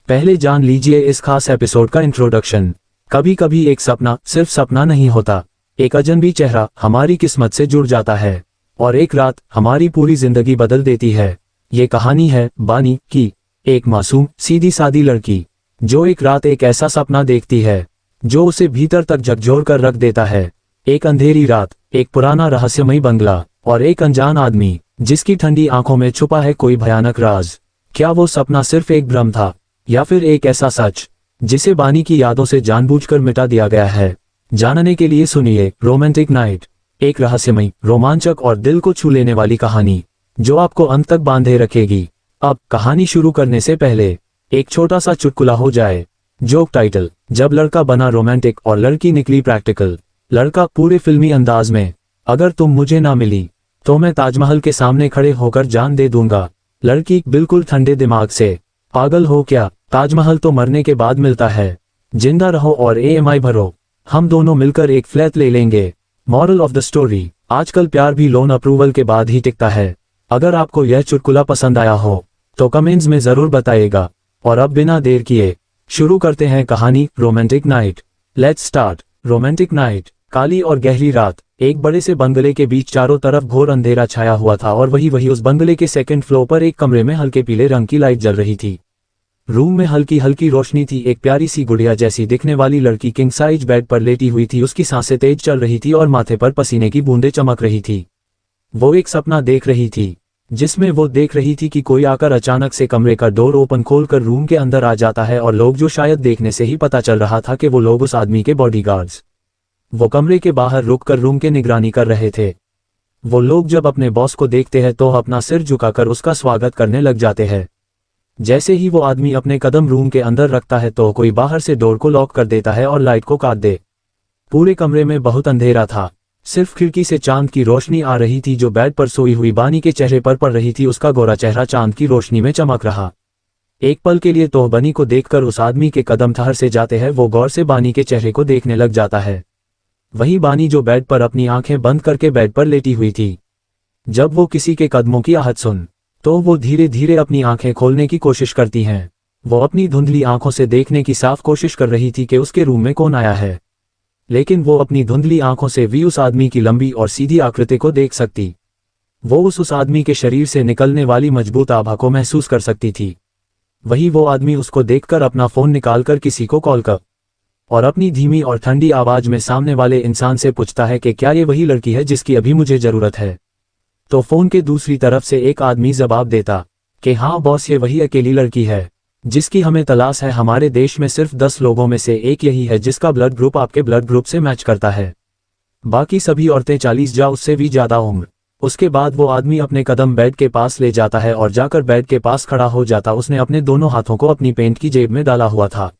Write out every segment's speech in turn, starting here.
पहले जान लीजिए इस खास एपिसोड का इंट्रोडक्शन। कभी कभी एक सपना सिर्फ सपना नहीं होता, एक अजनबी चेहरा हमारी किस्मत से जुड़ जाता है और एक रात हमारी पूरी जिंदगी बदल देती है। ये कहानी है बानी की, एक मासूम सीधी सादी लड़की जो एक रात एक ऐसा सपना देखती है जो उसे भीतर तक झकझोर कर रख देता है। एक अंधेरी रात, एक पुराना रहस्यमयी बंगला और एक अनजान आदमी जिसकी ठंडी आंखों में छुपा है कोई भयानक राज। क्या वो सपना सिर्फ एक भ्रम था या फिर एक ऐसा सच जिसे बानी की यादों से जानबूझकर मिटा दिया गया है? जानने के लिए सुनिए रोमांटिक नाइट, एक रहस्यमयी, रोमांचक और दिल को छू लेने वाली कहानी जो आपको अंत तक बांधे रखेगी। अब कहानी शुरू करने से पहले एक छोटा सा चुटकुला हो जाए। जोक टाइटल, जब लड़का बना रोमांटिक और लड़की निकली प्रैक्टिकल। लड़का पूरे फिल्मी अंदाज में, अगर तुम मुझे ना मिली तो मैं ताजमहल के सामने खड़े होकर जान दे दूंगा। लड़की बिल्कुल ठंडे दिमाग से, पागल हो क्या, ताजमहल तो मरने के बाद मिलता है, जिंदा रहो और EMI भरो, हम दोनों मिलकर एक फ्लैट ले लेंगे। मॉरल ऑफ द स्टोरी, आजकल प्यार भी लोन अप्रूवल के बाद ही टिकता है। अगर आपको यह चुटकुला पसंद आया हो तो कमेंट्स में जरूर बताइएगा। और अब बिना देर किए शुरू करते हैं कहानी romantic night. Let's start. Romantic night, काली और गहरी रात। एक बड़े से बंगले के बीच चारों तरफ घोर अंधेरा छाया हुआ था और वही उस बंगले के सेकंड फ्लोर पर एक कमरे में हल्के पीले रंग की लाइट जल रही थी। रूम में हल्की हल्की रोशनी थी। एक प्यारी सी गुड़िया जैसी दिखने वाली लड़की किंग साइज बेड पर लेटी हुई थी। उसकी सांसें तेज चल रही थी और माथे पर पसीने की बूंदें चमक रही थी। वो एक सपना देख रही थी जिसमें वो देख रही थी कि कोई आकर अचानक से कमरे का डोर ओपन खोलकर रूम के अंदर आ जाता है और लोग, जो शायद देखने से ही पता चल रहा था कि वो लोग उस आदमी के बॉडीगार्ड्स, वो कमरे के बाहर रुककर रूम के निगरानी कर रहे थे। वो लोग जब अपने बॉस को देखते हैं तो अपना सिर झुकाकर उसका स्वागत करने लग जाते हैं। जैसे ही वो आदमी अपने कदम रूम के अंदर रखता है तो कोई बाहर से डोर को लॉक कर देता है और लाइट को काट दे। पूरे कमरे में बहुत अंधेरा था, सिर्फ खिड़की से चांद की रोशनी आ रही थी जो बेड पर सोई हुई बानी के चेहरे पर पड़ रही थी। उसका गोरा चेहरा चांद की रोशनी में चमक रहा। एक पल के लिए तो बनी को देखकर उस आदमी के कदम ठहर से जाते हैं। वो गौर से बानी के चेहरे को देखने लग जाता है। वही बानी जो बेड पर अपनी आंखें बंद करके बेड पर लेटी हुई थी। जब वो किसी के कदमों की आहट सुन तो वो धीरे धीरे अपनी आंखें खोलने की कोशिश करती हैं। वो अपनी धुंधली आंखों से देखने की साफ कोशिश कर रही थी कि उसके रूम में कौन आया है, लेकिन वो अपनी धुंधली आंखों से भी उस आदमी की लंबी और सीधी आकृति को देख सकती। वो उस आदमी के शरीर से निकलने वाली मजबूत आभा को महसूस कर सकती थी। वही वो आदमी उसको देखकर अपना फोन निकालकर किसी को कॉल कर और अपनी धीमी और ठंडी आवाज में सामने वाले इंसान से पूछता है कि क्या ये वही लड़की है जिसकी अभी मुझे जरूरत है। तो फोन के दूसरी तरफ से एक आदमी जवाब देता कि हाँ बॉस, ये वही अकेली लड़की है जिसकी हमें तलाश है। हमारे देश में सिर्फ 10 लोगों में से एक यही है जिसका ब्लड ग्रुप आपके ब्लड ग्रुप से मैच करता है। बाकी सभी औरतें 40 या उससे भी ज्यादा उम्र। उसके बाद वो आदमी अपने कदम बेड के पास ले जाता है और जाकर बेड के पास खड़ा हो जाता। उसने अपने दोनों हाथों को अपनी पेंट की जेब में डाला हुआ था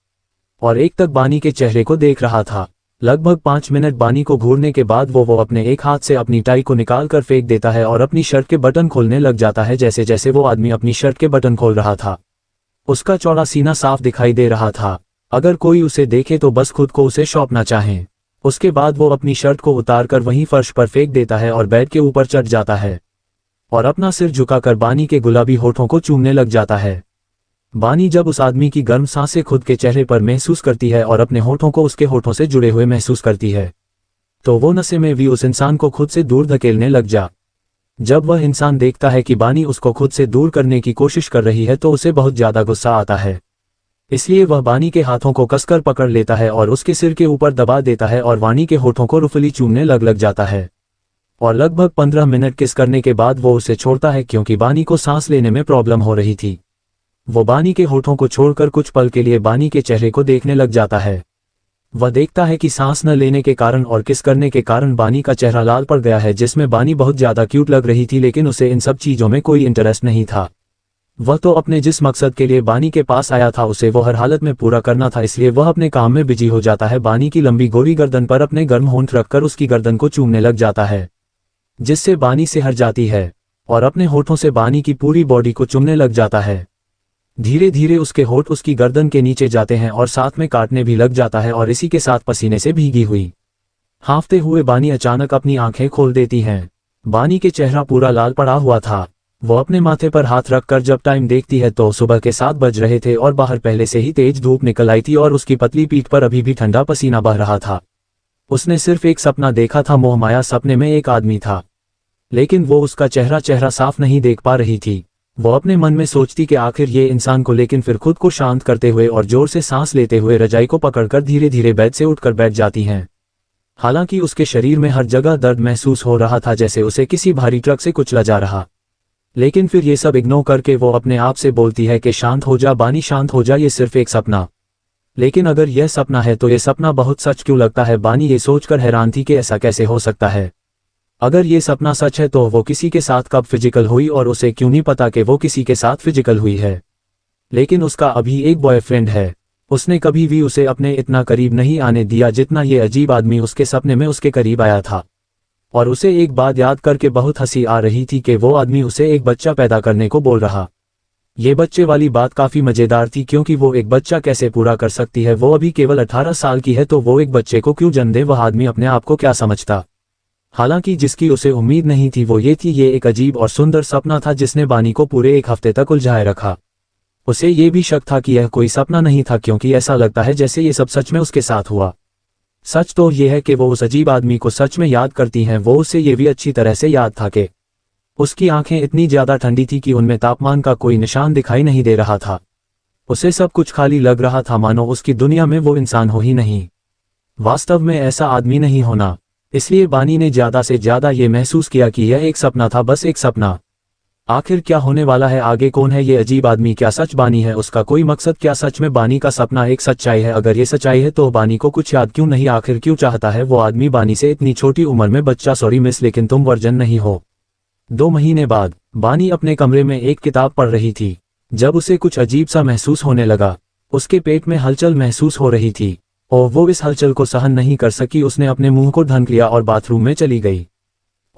और एक तक बानी के चेहरे को देख रहा था। लगभग 5 मिनट बानी को घूरने के बाद वो अपने एक हाथ से अपनी टाई को निकाल कर फेंक देता है और अपनी शर्ट के बटन खोलने लग जाता है। जैसे जैसे वो आदमी अपनी शर्ट के बटन खोल रहा था उसका चौड़ा सीना साफ दिखाई दे रहा था। अगर कोई उसे देखे तो बस खुद को उसे सौंपना चाहे। उसके बाद वो अपनी शर्ट को उतारकर वहीं फर्श पर फेंक देता है और बेड के ऊपर चढ़ जाता है और अपना सिर झुकाकर बानी के गुलाबी होठों को चूमने लग जाता है। बानी जब उस आदमी की गर्म सांसें खुद के चेहरे पर महसूस करती है और अपने होठों को उसके होठों से जुड़े हुए महसूस करती है तो वो नशे में भी उस इंसान को खुद से दूर धकेलने लग जा। जब वह इंसान देखता है कि बानी उसको खुद से दूर करने की कोशिश कर रही है तो उसे बहुत ज्यादा गुस्सा आता है। इसलिए वह बानी के हाथों को कसकर पकड़ लेता है और उसके सिर के ऊपर दबा देता है और बानी के होठों को रुफली चूमने लग जाता है। और लगभग 15 मिनट किस करने के बाद वो उसे छोड़ता है क्योंकि बानी को सांस लेने में प्रॉब्लम हो रही थी। वो बानी के होठों को छोड़कर कुछ पल के लिए बानी के चेहरे को देखने लग जाता है। वह देखता है कि सांस न लेने के कारण और किस करने के कारण बानी का चेहरा लाल पड़ गया है, जिसमें बानी बहुत ज्यादा क्यूट लग रही थी, लेकिन उसे इन सब चीजों में कोई इंटरेस्ट नहीं था। वह तो अपने जिस मकसद के लिए बानी के पास आया था उसे वो हर हालत में पूरा करना था, इसलिए वह अपने काम में बिजी हो जाता है। बानी की लंबी गोरी गर्दन पर अपने गर्म होंठ रखकर उसकी गर्दन को चूमने लग जाता है, जिससे बानी से हट जाती है और अपने होठों से बानी की पूरी बॉडी को चूमने लग जाता है। धीरे धीरे उसके होठ उसकी गर्दन के नीचे जाते हैं और साथ में काटने भी लग जाता है और इसी के साथ पसीने से भीगी हुई हाँफते हुए बानी अचानक अपनी आंखें खोल देती हैं। बानी के चेहरा पूरा लाल पड़ा हुआ था वो अपने माथे पर हाथ रखकर जब टाइम देखती है तो सुबह के 7 बज रहे थे और बाहर पहले से ही तेज धूप निकल आई थी और उसकी पतली पीठ पर अभी भी ठंडा पसीना बह रहा था। उसने सिर्फ एक सपना देखा था, मोहमाया सपने में एक आदमी था, लेकिन वो उसका चेहरा साफ नहीं देख पा रही थी। वो अपने मन में सोचती कि आखिर ये इंसान को, लेकिन फिर खुद को शांत करते हुए और जोर से सांस लेते हुए रजाई को पकड़कर धीरे धीरे बेड से उठकर बैठ जाती हैं। हालांकि उसके शरीर में हर जगह दर्द महसूस हो रहा था, जैसे उसे किसी भारी ट्रक से कुचला जा रहा, लेकिन फिर ये सब इग्नोर करके वो अपने आप से बोलती है कि शांत हो जा बानी, शांत हो जा, ये सिर्फ एक सपना। लेकिन अगर यह सपना है तो ये सपना बहुत सच क्यों लगता है? बानी ये सोचकर हैरान थी कि ऐसा कैसे हो सकता है। अगर ये सपना सच है तो वो किसी के साथ कब फिजिकल हुई और उसे क्यों नहीं पता कि वो किसी के साथ फिजिकल हुई है। लेकिन उसका अभी एक बॉयफ्रेंड है, उसने कभी भी उसे अपने इतना करीब नहीं आने दिया जितना ये अजीब आदमी उसके सपने में उसके करीब आया था। और उसे एक बात याद करके बहुत हंसी आ रही थी कि वो आदमी उसे एक बच्चा पैदा करने को बोल रहा। ये बच्चे वाली बात काफी मजेदार थी, क्योंकि वो एक बच्चा कैसे पूरा कर सकती है? वो अभी केवल 18 साल की है, तो वो एक बच्चे को क्यों जन्म दे? वह आदमी अपने आप को क्या समझता? हालांकि जिसकी उसे उम्मीद नहीं थी वो ये थी, ये एक अजीब और सुंदर सपना था जिसने बानी को पूरे एक हफ्ते तक उलझाए रखा। उसे ये भी शक था कि यह कोई सपना नहीं था, क्योंकि ऐसा लगता है जैसे ये सब सच में उसके साथ हुआ। सच तो यह है कि वो उस अजीब आदमी को सच में याद करती हैं। वो उसे ये भी अच्छी तरह से याद था कि उसकी आंखें इतनी ज्यादा ठंडी थी कि उनमें तापमान का कोई निशान दिखाई नहीं दे रहा था। उसे सब कुछ खाली लग रहा था, मानो उसकी दुनिया में वो इंसान हो ही नहीं, वास्तव में ऐसा आदमी नहीं होना। इसलिए बानी ने ज्यादा से ज्यादा ये महसूस किया कि यह एक सपना था, बस एक सपना। आखिर क्या होने वाला है आगे? कौन है ये अजीब आदमी? क्या सच बानी है? उसका कोई मकसद? क्या सच में बानी का सपना एक सच्चाई है? अगर ये सच्चाई है तो बानी को कुछ याद क्यों नहीं? आखिर क्यों चाहता है वो आदमी बानी से इतनी छोटी उम्र में बच्चा? सॉरी मिस, लेकिन तुम वर्जन नहीं हो। 2 महीने बाद बानी अपने कमरे में एक किताब पढ़ रही थी जब उसे कुछ अजीब सा महसूस होने लगा। उसके पेट में हलचल महसूस हो रही थी और वो इस हलचल को सहन नहीं कर सकी। उसने अपने मुंह को ढक लिया और बाथरूम में चली गई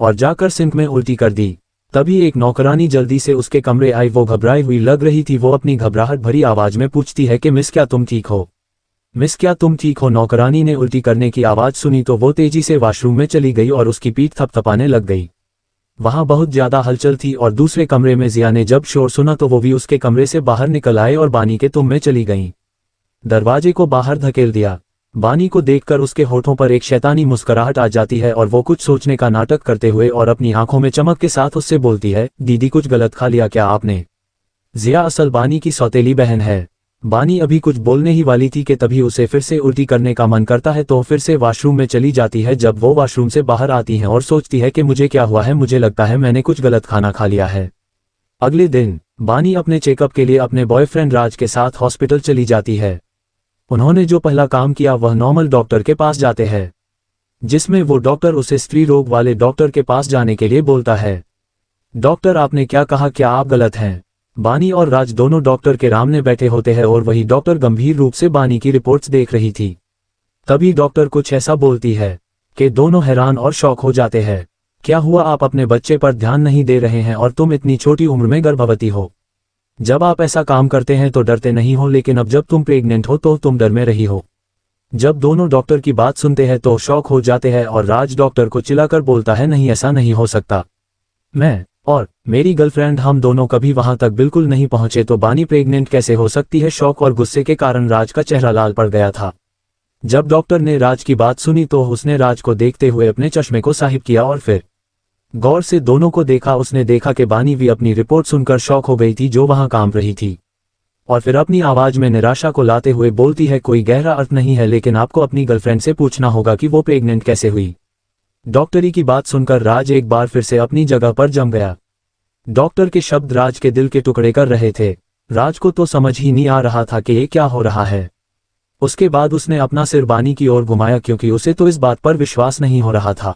और जाकर सिंक में उल्टी कर दी। तभी एक नौकरानी जल्दी से उसके कमरे आई। वो घबराई हुई लग रही थी। वो अपनी घबराहट भरी आवाज में पूछती है कि मिस क्या तुम ठीक हो? मिस क्या तुम ठीक हो? नौकरानी ने उल्टी करने की आवाज सुनी तो वो तेजी से वॉशरूम में चली गई और उसकी पीठ थपथपाने लग गई। वहां बहुत ज्यादा हलचल थी और दूसरे कमरे में जिया ने जब शोर सुना तो वो भी उसके कमरे से बाहर निकल आए और बानी के तुम में चली गईं। दरवाजे को बाहर धकेल दिया। बानी को देखकर उसके होठों पर एक शैतानी मुस्कुराहट आ जाती है और वो कुछ सोचने का नाटक करते हुए और अपनी आंखों में चमक के साथ उससे बोलती है, दीदी कुछ गलत खा लिया क्या आपने? जिया असल बानी की सौतेली बहन है। बानी अभी कुछ बोलने ही वाली थी कि तभी उसे फिर से उल्टी करने का मन करता है तो फिर से वॉशरूम में चली जाती है। जब वो वॉशरूम से बाहर आती हैं और सोचती है कि मुझे क्या हुआ है, मुझे लगता है मैंने कुछ गलत खाना खा लिया है। अगले दिन बानी अपने चेकअप के लिए अपने बॉयफ्रेंड राज के साथ हॉस्पिटल चली जाती है। उन्होंने जो पहला काम किया वह नॉर्मल डॉक्टर के पास जाते हैं, जिसमें वो डॉक्टर उसे स्त्री रोग वाले डॉक्टर के पास जाने के लिए बोलता है। डॉक्टर आपने क्या कहा? क्या आप गलत हैं? बानी और राज दोनों डॉक्टर के सामने बैठे होते हैं और वही डॉक्टर गंभीर रूप से बानी की रिपोर्ट्स देख रही थी। तभी डॉक्टर कुछ ऐसा बोलती है कि दोनों हैरान और शॉक हो जाते हैं। क्या हुआ? आप अपने बच्चे पर ध्यान नहीं दे रहे हैं और तुम इतनी छोटी उम्र में गर्भवती हो। जब आप ऐसा काम करते हैं तो डरते नहीं हो, लेकिन अब जब तुम प्रेग्नेंट हो तो तुम डर में रही हो। जब दोनों डॉक्टर की बात सुनते हैं तो शॉक हो जाते हैं और राज डॉक्टर को चिल्लाकर बोलता है, नहीं ऐसा नहीं हो सकता, मैं और मेरी गर्लफ्रेंड हम दोनों कभी वहां तक बिल्कुल नहीं पहुंचे, तो बानी प्रेग्नेंट कैसे हो सकती है? शौक और गुस्से के कारण राज का चेहरा लाल पड़ गया था। जब डॉक्टर ने राज की बात सुनी तो उसने राज को देखते हुए अपने चश्मे को साहिब किया और फिर गौर से दोनों को देखा। उसने देखा कि बानी भी अपनी रिपोर्ट सुनकर शॉक हो गई थी जो वहां काम रही थी, और फिर अपनी आवाज में निराशा को लाते हुए बोलती है, कोई गहरा अर्थ नहीं है, लेकिन आपको अपनी गर्लफ्रेंड से पूछना होगा कि वो प्रेग्नेंट कैसे हुई। डॉक्टरी की बात सुनकर राज एक बार फिर से अपनी जगह पर जम गया। डॉक्टर के शब्द राज के दिल के टुकड़े कर रहे थे। राज को तो समझ ही नहीं आ रहा था कि ये क्या हो रहा है। उसके बाद उसने अपना सिर बानी की ओर घुमाया, क्योंकि उसे तो इस बात पर विश्वास नहीं हो रहा था।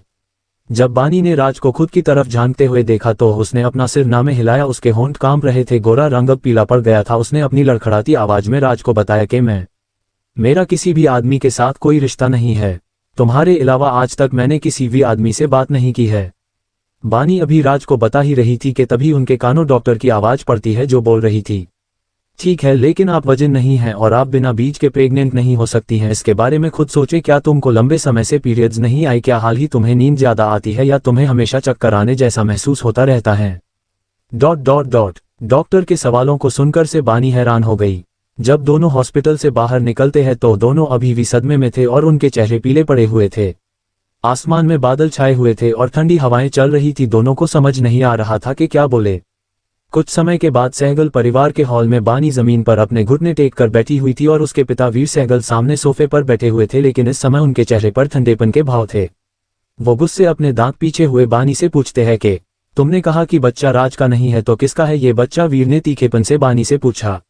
जब बानी ने राज को खुद की तरफ झांकते हुए देखा तो उसने अपना सिर नामे हिलाया। उसके होंठ कांप रहे थे, गोरा रंग अब पीला पड़ गया था। उसने अपनी लड़खड़ाती आवाज में राज को बताया कि मेरा किसी भी आदमी के साथ कोई रिश्ता नहीं है, तुम्हारे अलावा आज तक मैंने किसी भी आदमी से बात नहीं की है। बानी अभी राज को बता ही रही थी कि तभी उनके कानों डॉक्टर की आवाज पड़ती है जो बोल रही थी, ठीक है, लेकिन आप वजन नहीं हैं और आप बिना बीज के प्रेग्नेंट नहीं हो सकती हैं। इसके बारे में खुद सोचे, क्या तुमको लंबे समय से पीरियड्स नहीं आई? क्या हाल ही तुम्हें नींद ज्यादा आती है या तुम्हें हमेशा चक्कर आने जैसा महसूस होता रहता है? डॉक्टर के सवालों को सुनकर से बानी हैरान हो गई। जब दोनों हॉस्पिटल से बाहर निकलते हैं तो दोनों अभी भी सदमे में थे और उनके चेहरे पीले पड़े हुए थे। आसमान में बादल छाए हुए थे और ठंडी हवाएं चल रही थी। दोनों को समझ नहीं आ रहा था कि क्या बोले। कुछ समय के बाद सहगल परिवार के हॉल में बानी जमीन पर अपने घुटने टेक कर बैठी हुई थी और उसके पिता वीर सहगल सामने सोफे पर बैठे हुए थे, लेकिन इस समय उनके चेहरे पर ठंडेपन के भाव थे। वो गुस्से अपने दांत पीछे हुए बानी से पूछते हैं कि तुमने कहा कि बच्चा राज का नहीं है तो किसका है ये बच्चा? वीर ने तीखेपन से बानी से पूछा।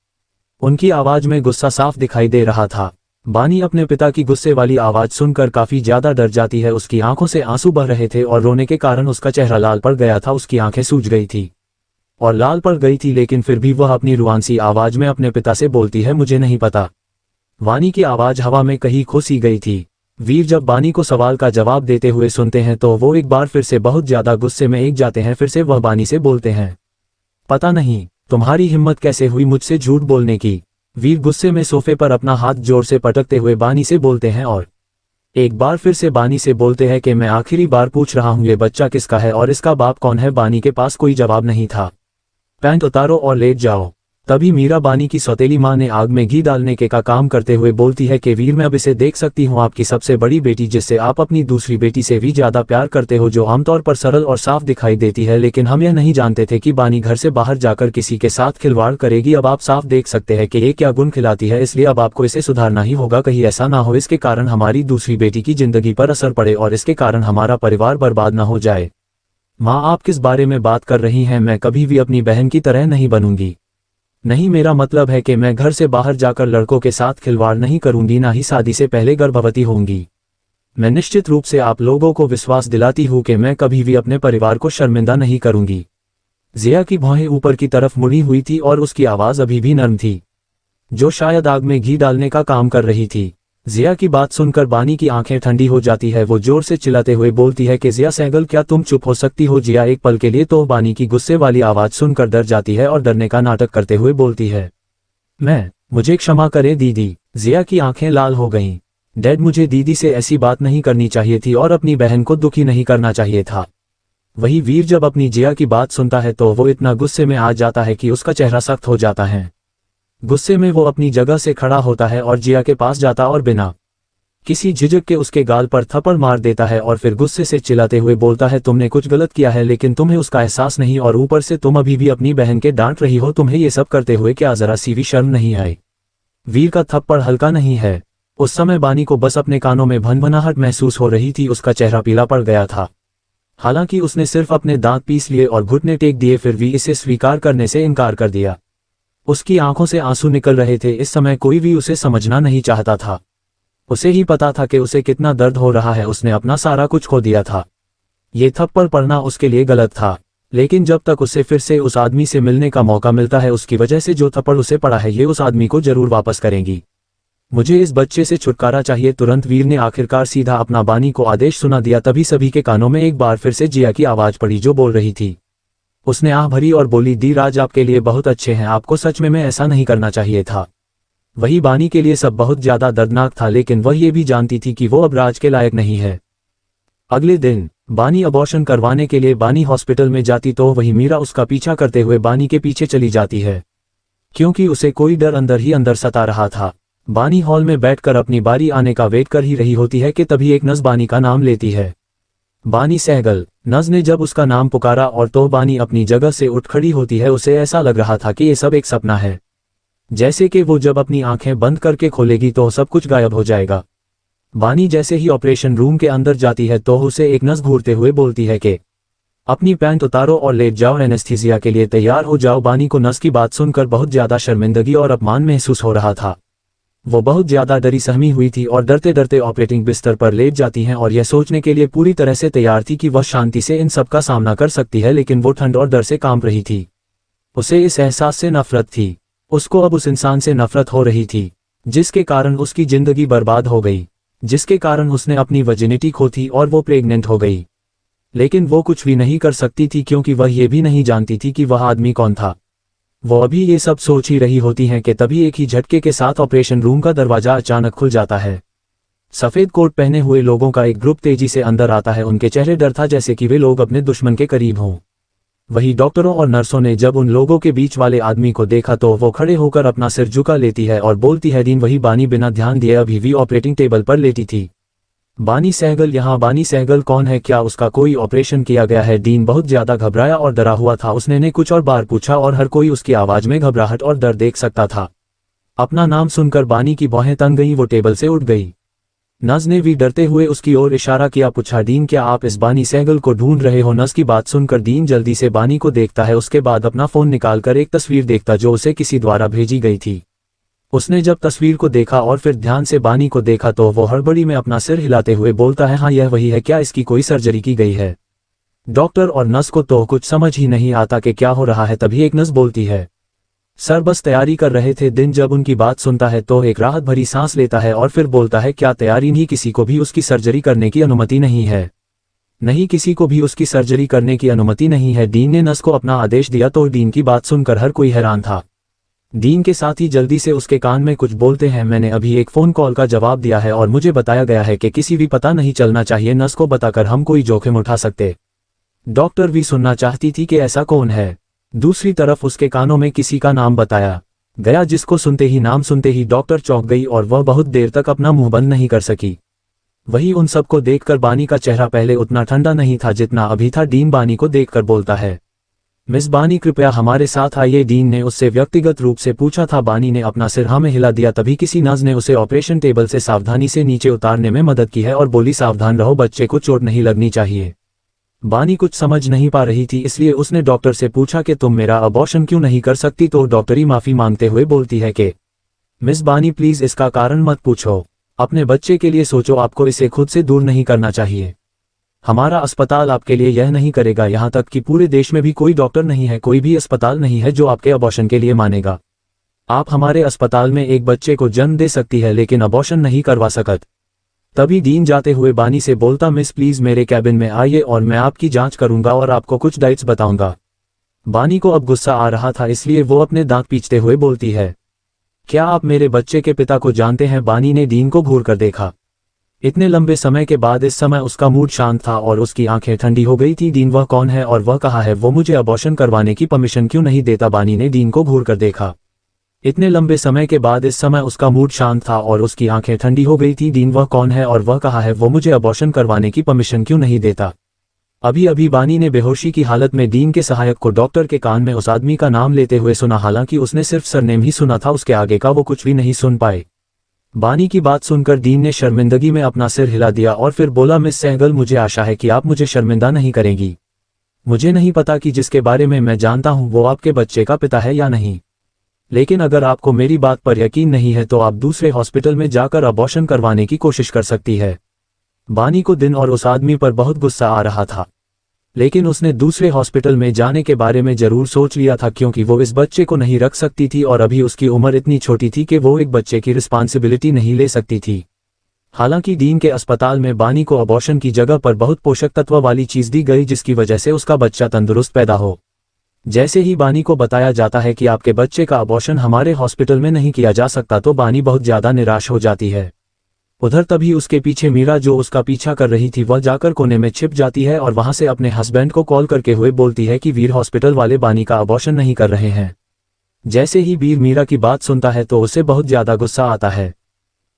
उनकी आवाज में गुस्सा साफ दिखाई दे रहा था। बानी अपने पिता की गुस्से वाली आवाज सुनकर काफी ज्यादा डर जाती है। उसकी आंखों से आंसू बह रहे थे और रोने के कारण उसका चेहरा लाल पड़ गया था। उसकी आंखें सूज गई थी और लाल पड़ गई थी, लेकिन फिर भी वह अपनी रुआंसी आवाज में अपने पिता से बोलती है, मुझे नहीं पता। वानी की आवाज हवा में कहीं खो सी गई थी। वीर जब बानी को सवाल का जवाब देते हुए सुनते हैं तो वो एक बार फिर से बहुत ज्यादा गुस्से में एक जाते हैं। फिर से वह बानी से बोलते हैं, पता नहीं तुम्हारी हिम्मत कैसे हुई मुझसे झूठ बोलने की। वीर गुस्से में सोफे पर अपना हाथ जोर से पटकते हुए बानी से बोलते हैं और एक बार फिर से बानी से बोलते हैं कि मैं आखिरी बार पूछ रहा हूं, ये बच्चा किसका है और इसका बाप कौन है? बानी के पास कोई जवाब नहीं था। पैंट उतारो और लेट जाओ। तभी मीरा बानी की सौतेली माँ ने आग में घी डालने के का काम करते हुए बोलती है कि वीर मैं अब इसे देख सकती हूँ, आपकी सबसे बड़ी बेटी जिससे आप अपनी दूसरी बेटी से भी ज्यादा प्यार करते हो, जो आमतौर पर सरल और साफ दिखाई देती है, लेकिन हम यह नहीं जानते थे कि बानी घर से बाहर जाकर किसी के साथ खिलवाड़ करेगी। अब आप साफ देख सकते हैं कि ये क्या गुण खिलाती है, इसलिए अब आपको इसे सुधारना ही होगा। कहीं ऐसा ना हो इसके कारण हमारी दूसरी बेटी की जिंदगी पर असर पड़े और इसके कारण हमारा परिवार बर्बाद ना हो जाए। माँ आप किस बारे में बात कर रही हैं? मैं कभी भी अपनी बहन की तरह नहीं बनूंगी। नहीं, मेरा मतलब है कि मैं घर से बाहर जाकर लड़कों के साथ खिलवाड़ नहीं करूंगी, ना ही शादी से पहले गर्भवती होंगी। मैं निश्चित रूप से आप लोगों को विश्वास दिलाती हूँ कि मैं कभी भी अपने परिवार को शर्मिंदा नहीं करूंगी। जिया की भौहें ऊपर की तरफ मुड़ी हुई थी और उसकी आवाज अभी भी नर्म थी, जो शायद आग में घी डालने का काम कर रही थी। जिया की बात सुनकर बानी की आंखें ठंडी हो जाती है। वो जोर से चिल्लाते हुए बोलती है कि जिया सहगल क्या तुम चुप हो सकती हो? जिया एक पल के लिए तो बानी की गुस्से वाली आवाज सुनकर डर जाती है और डरने का नाटक करते हुए बोलती है, मुझे क्षमा करे दीदी। जिया की आंखें लाल हो गईं। डैड मुझे दीदी से ऐसी बात नहीं करनी चाहिए थी और अपनी बहन को दुखी नहीं करना चाहिए था। वही वीर जब अपनी जिया की बात सुनता है तो वो इतना गुस्से में आ जाता है कि उसका चेहरा सख्त हो जाता है। गुस्से में वो अपनी जगह से खड़ा होता है और जिया के पास जाता और बिना किसी झिझक के उसके गाल पर थप्पड़ मार देता है और फिर गुस्से से चिल्लाते हुए बोलता है, तुमने कुछ गलत किया है लेकिन तुम्हें उसका एहसास नहीं और ऊपर से तुम अभी भी अपनी बहन के डांट रही हो। तुम्हें ये सब करते हुए क्या जरा सी भी शर्म नहीं आई? वीर का थप्पड़ हल्का नहीं है। उस समय बानी को बस अपने कानों में भनभनाहट महसूस हो रही थी। उसका चेहरा पीला पड़ गया था। हालांकि उसने सिर्फ अपने दांत पीस लिए और घुटने टेक दिए, फिर भी इसे स्वीकार करने से इनकार कर दिया। उसकी आंखों से आंसू निकल रहे थे। इस समय कोई भी उसे समझना नहीं चाहता था। उसे ही पता था कि उसे कितना दर्द हो रहा है। उसने अपना सारा कुछ खो दिया था। ये थप्पड़ पड़ना उसके लिए गलत था, लेकिन जब तक उसे फिर से उस आदमी से मिलने का मौका मिलता है, उसकी वजह से जो थप्पड़ उसे पड़ा है ये उस आदमी को जरूर वापस करेंगी। मुझे इस बच्चे से छुटकारा चाहिए तुरंत। वीर ने आखिरकार सीधा अपना बानी को आदेश सुना दिया। तभी सभी के कानों में एक बार फिर से जिया की आवाज पड़ी जो बोल रही थी। उसने आह भरी और बोली, दी राज आपके लिए बहुत अच्छे हैं, आपको सच में ऐसा नहीं करना चाहिए था। वही बानी के लिए सब बहुत ज्यादा दर्दनाक था, लेकिन वह ये भी जानती थी कि वो अब राज के लायक नहीं है। अगले दिन बानी अबॉर्शन करवाने के लिए बानी हॉस्पिटल में जाती तो वही मीरा उसका पीछा करते हुए बानी के पीछे चली जाती है, क्योंकि उसे कोई डर अंदर ही अंदर सता रहा था। बानी हॉल में बैठकर अपनी बारी आने का वेट कर ही रही होती है कि तभी एक नर्स बानी का नाम लेती है। बानी सहगल। नर्स ने जब उसका नाम पुकारा और तो बानी अपनी जगह से उठ खड़ी होती है। उसे ऐसा लग रहा था कि ये सब एक सपना है, जैसे कि वो जब अपनी आंखें बंद करके खोलेगी तो सब कुछ गायब हो जाएगा। बानी जैसे ही ऑपरेशन रूम के अंदर जाती है तो उसे एक नर्स घूरते हुए बोलती है कि अपनी पैंट उतारो और लेट जाओ, एनेस्थीसिया के लिए तैयार हो जाओ। बानी को नर्स की बात सुनकर बहुत ज्यादा शर्मिंदगी और अपमान महसूस हो रहा था। वो बहुत ज्यादा डरी सहमी हुई थी और डरते डरते ऑपरेटिंग बिस्तर पर लेट जाती हैं और यह सोचने के लिए पूरी तरह से तैयार थी कि वह शांति से इन सब का सामना कर सकती है, लेकिन वो ठंड और डर से कांप रही थी। उसे इस एहसास से नफरत थी। उसको अब उस इंसान से नफरत हो रही थी जिसके कारण उसकी जिंदगी बर्बाद हो गई, जिसके कारण उसने अपनी वर्जिनिटी खो थी और वो प्रेग्नेंट हो गई। लेकिन वो कुछ भी नहीं कर सकती थी क्योंकि वह ये भी नहीं जानती थी कि वह आदमी कौन था। वो अभी ये सब सोच ही रही होती हैं कि तभी एक ही झटके के साथ ऑपरेशन रूम का दरवाजा अचानक खुल जाता है। सफेद कोट पहने हुए लोगों का एक ग्रुप तेजी से अंदर आता है। उनके चेहरे डर था, जैसे कि वे लोग अपने दुश्मन के करीब हों। वही डॉक्टरों और नर्सों ने जब उन लोगों के बीच वाले आदमी को देखा तो वो खड़े होकर अपना सिर झुका लेती है और बोलती है, डीन। वही बानी बिना ध्यान दिए अभी भी ऑपरेटिंग टेबल पर लेटी थी। बानी सहगल यहाँ। बानी सहगल कौन है? क्या उसका कोई ऑपरेशन किया गया है? डीन बहुत ज्यादा घबराया और डरा हुआ था। उसने ने कुछ और बार पूछा और हर कोई उसकी आवाज में घबराहट और डर देख सकता था। अपना नाम सुनकर बानी की भौहें तन गई। वो टेबल से उठ गई। नज ने भी डरते हुए उसकी ओर इशारा किया। पूछा, डीन क्या आप इस बानी सहगल को ढूंढ रहे हो? नज की बात सुनकर डीन जल्दी से बानी को देखता है। उसके बाद अपना फोन निकालकर एक तस्वीर देखता जो उसे किसी द्वारा भेजी गई थी। उसने जब तस्वीर को देखा और फिर ध्यान से बानी को देखा तो वो हड़बड़ी में अपना सिर हिलाते हुए बोलता है, हाँ यह वही है। क्या इसकी कोई सर्जरी की गई है? डॉक्टर और नर्स को तो कुछ समझ ही नहीं आता कि क्या हो रहा है। तभी एक नर्स बोलती है, सर बस तैयारी कर रहे थे। दिन जब उनकी बात सुनता है तो एक राहत भरी सांस लेता है और फिर बोलता है, क्या तैयारी नहीं? किसी को भी उसकी सर्जरी करने की अनुमति नहीं है। नहीं, किसी को भी उसकी सर्जरी करने की अनुमति नहीं है। डीन ने नर्स को अपना आदेश दिया तो डीन की बात सुनकर हर कोई हैरान था। डीन के साथ ही जल्दी से उसके कान में कुछ बोलते हैं, मैंने अभी एक फ़ोन कॉल का जवाब दिया है और मुझे बताया गया है कि किसी भी पता नहीं चलना चाहिए। नर्स को बताकर हम कोई जोखिम उठा सकते। डॉक्टर भी सुनना चाहती थी कि ऐसा कौन है। दूसरी तरफ उसके कानों में किसी का नाम बताया गया जिसको नाम सुनते ही डॉक्टर चौंक गई और वह बहुत देर तक अपना मुंह बंद नहीं कर सकी। वही उन सबको देखकर बानी का चेहरा पहले उतना ठंडा नहीं था जितना अभी था। डीन बानी को देखकर बोलता है, मिस बानी कृपया हमारे साथ आइए। डीन ने उससे व्यक्तिगत रूप से पूछा था। बानी ने अपना सिर हाँ में हिला दिया। तभी किसी नर्स ने उसे ऑपरेशन टेबल से सावधानी से नीचे उतारने में मदद की है और बोली, सावधान रहो, बच्चे को चोट नहीं लगनी चाहिए। बानी कुछ समझ नहीं पा रही थी, इसलिए उसने डॉक्टर से पूछा कि तुम मेरा अबॉर्शन क्यों नहीं कर सकती? तो डॉक्टरी माफी मांगते हुए बोलती है कि मिस बानी प्लीज इसका कारण मत पूछो, अपने बच्चे के लिए सोचो, आपको इसे खुद से दूर नहीं करना चाहिए। हमारा अस्पताल आपके लिए यह नहीं करेगा। यहाँ तक कि पूरे देश में भी कोई डॉक्टर नहीं है, कोई भी अस्पताल नहीं है जो आपके अबॉर्शन के लिए मानेगा। आप हमारे अस्पताल में एक बच्चे को जन्म दे सकती है लेकिन अबॉर्शन नहीं करवा सकत। तभी डीन जाते हुए बानी से बोलता, मिस प्लीज मेरे कैबिन में आइए और मैं आपकी जांच करूंगा और आपको कुछ डाइट्स बताऊंगा। बानी को अब गुस्सा आ रहा था, इसलिए वो अपने दांत पीचते हुए बोलती है, क्या आप मेरे बच्चे के पिता को जानते हैं? बानी ने डीन को घूर कर देखा। इतने लंबे समय के बाद इस समय उसका मूड शांत था और उसकी आंखें ठंडी हो गई थी। डीन वह कौन है और वह कहाँ है? वो मुझे अबॉर्शन करवाने की परमिशन क्यों नहीं देता? बानी ने डीन को घूर कर देखा। इतने लंबे समय के बाद इस समय उसका मूड शांत था और उसकी आंखें ठंडी हो गई थी। डीन वह कौन है और वह कहाँ है? वो मुझे अबॉर्शन करवाने की परमिशन क्यों नहीं देता? अभी अभी बानी ने बेहोशी की हालत में डीन के सहायक को डॉक्टर के कान में उस आदमी का नाम लेते हुए सुना। हालांकि उसने सिर्फ सरनेम ही सुना था, उसके आगे का वो कुछ भी नहीं सुन पाए। बानी की बात सुनकर डीन ने शर्मिंदगी में अपना सिर हिला दिया और फिर बोला, मिस सहगल मुझे आशा है कि आप मुझे शर्मिंदा नहीं करेंगी। मुझे नहीं पता कि जिसके बारे में मैं जानता हूँ वो आपके बच्चे का पिता है या नहीं, लेकिन अगर आपको मेरी बात पर यकीन नहीं है तो आप दूसरे हॉस्पिटल में जाकर अबॉर्शन करवाने की कोशिश कर सकती है। बानी को दिन और उस आदमी पर बहुत गुस्सा आ रहा था, लेकिन उसने दूसरे हॉस्पिटल में जाने के बारे में जरूर सोच लिया था क्योंकि वो इस बच्चे को नहीं रख सकती थी और अभी उसकी उम्र इतनी छोटी थी कि वो एक बच्चे की रिस्पॉन्सिबिलिटी नहीं ले सकती थी। हालांकि डीन के अस्पताल में बानी को अबॉर्शन की जगह पर बहुत पोषक तत्व वाली चीज दी गई जिसकी वजह से उसका बच्चा तंदुरुस्त पैदा हो। जैसे ही बानी को बताया जाता है कि आपके बच्चे का अबॉर्शन हमारे हॉस्पिटल में नहीं किया जा सकता तो बानी बहुत ज्यादा निराश हो जाती है। उधर तभी उसके पीछे मीरा जो उसका पीछा कर रही थी वह जाकर कोने में छिप जाती है और वहां से अपने हस्बैंड को कॉल करके हुए बोलती है कि वीर हॉस्पिटल वाले बानी का अबॉर्शन नहीं कर रहे हैं। जैसे ही वीर मीरा की बात सुनता है तो उसे बहुत ज्यादा गुस्सा आता है।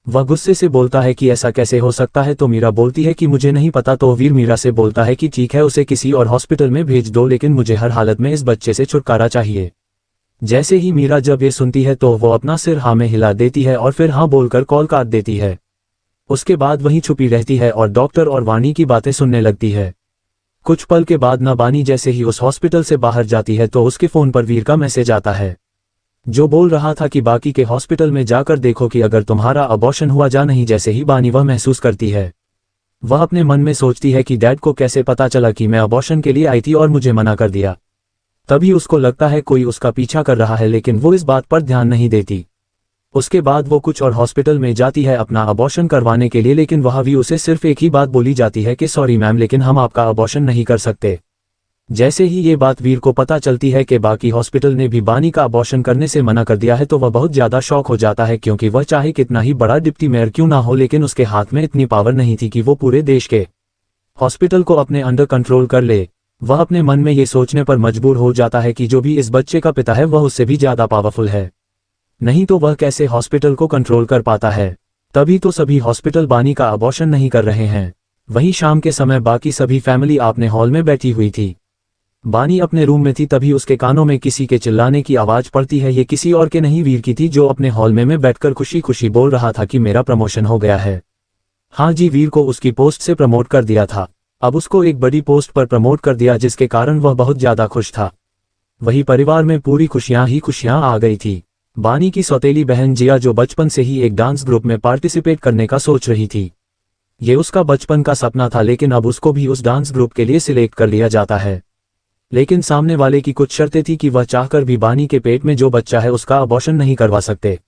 वह गुस्से से बोलता है कि ऐसा कैसे हो सकता है? तो मीरा बोलती है कि मुझे नहीं पता। तो वीर मीरा से बोलता है कि ठीक है, उसे किसी और हॉस्पिटल में भेज दो, लेकिन मुझे हर हालत में इस बच्चे से छुटकारा चाहिए। जैसे ही मीरा जब ये सुनती है तो वो अपना सिर हाँ में हिला देती है और फिर हाँ बोलकर कॉल काट देती है। उसके बाद वहीं छुपी रहती है और डॉक्टर और वाणी की बातें सुनने लगती है। कुछ पल के बाद ना बानी जैसे ही उस हॉस्पिटल से बाहर जाती है तो उसके फोन पर वीर का मैसेज आता है जो बोल रहा था कि बाकी के हॉस्पिटल में जाकर देखो कि अगर तुम्हारा अबॉर्शन हुआ या नहीं। जैसे ही बानी वह महसूस करती है, वह अपने मन में सोचती है कि डैड को कैसे पता चला कि मैं अबॉर्शन के लिए आई थी और मुझे मना कर दिया। तभी उसको लगता है कोई उसका पीछा कर रहा है, लेकिन वो इस बात पर ध्यान नहीं देती। उसके बाद वो कुछ और हॉस्पिटल में जाती है अपना अबॉर्शन करवाने के लिए, लेकिन वहाँ भी उसे सिर्फ एक ही बात बोली जाती है कि सॉरी मैम, लेकिन हम आपका अबॉर्शन नहीं कर सकते। जैसे ही ये बात वीर को पता चलती है कि बाकी हॉस्पिटल ने भी बानी का अबॉर्शन करने से मना कर दिया है तो वह बहुत ज्यादा शॉक हो जाता है, क्योंकि वह चाहे कितना ही बड़ा डिप्टी मेयर क्यों ना हो, लेकिन उसके हाथ में इतनी पावर नहीं थी कि वो पूरे देश के हॉस्पिटल को अपने अंडर कंट्रोल कर ले। वह अपने मन में ये सोचने पर मजबूर हो जाता है कि जो भी इस बच्चे का पिता है वह उससे भी ज्यादा पावरफुल है, नहीं तो वह कैसे हॉस्पिटल को कंट्रोल कर पाता है। तभी तो सभी हॉस्पिटल बानी का अबॉर्शन नहीं कर रहे हैं। वहीं शाम के समय बाकी सभी फैमिली अपने हॉल में बैठी हुई थी। बानी अपने रूम में थी, तभी उसके कानों में किसी के चिल्लाने की आवाज पड़ती है। ये किसी और के नहीं, वीर की थी, जो अपने हॉल में बैठकर खुशी खुशी बोल रहा था कि मेरा प्रमोशन हो गया है। हाँ जी, वीर को उसकी पोस्ट से प्रमोट कर दिया था। अब उसको एक बड़ी पोस्ट पर प्रमोट कर दिया, जिसके कारण वह बहुत ज्यादा खुश था। वही परिवार में पूरी खुशियां ही खुशियां आ गई थी। बानी की सौतेली बहन जिया, जो बचपन से ही एक डांस ग्रुप में पार्टिसिपेट करने का सोच रही थी, ये उसका बचपन का सपना था, लेकिन अब उसको भी उस डांस ग्रुप के लिए सिलेक्ट कर लिया जाता है। लेकिन सामने वाले की कुछ शर्तें थी कि वह चाहकर भी बानी के पेट में जो बच्चा है उसका अबॉर्शन नहीं करवा सकते।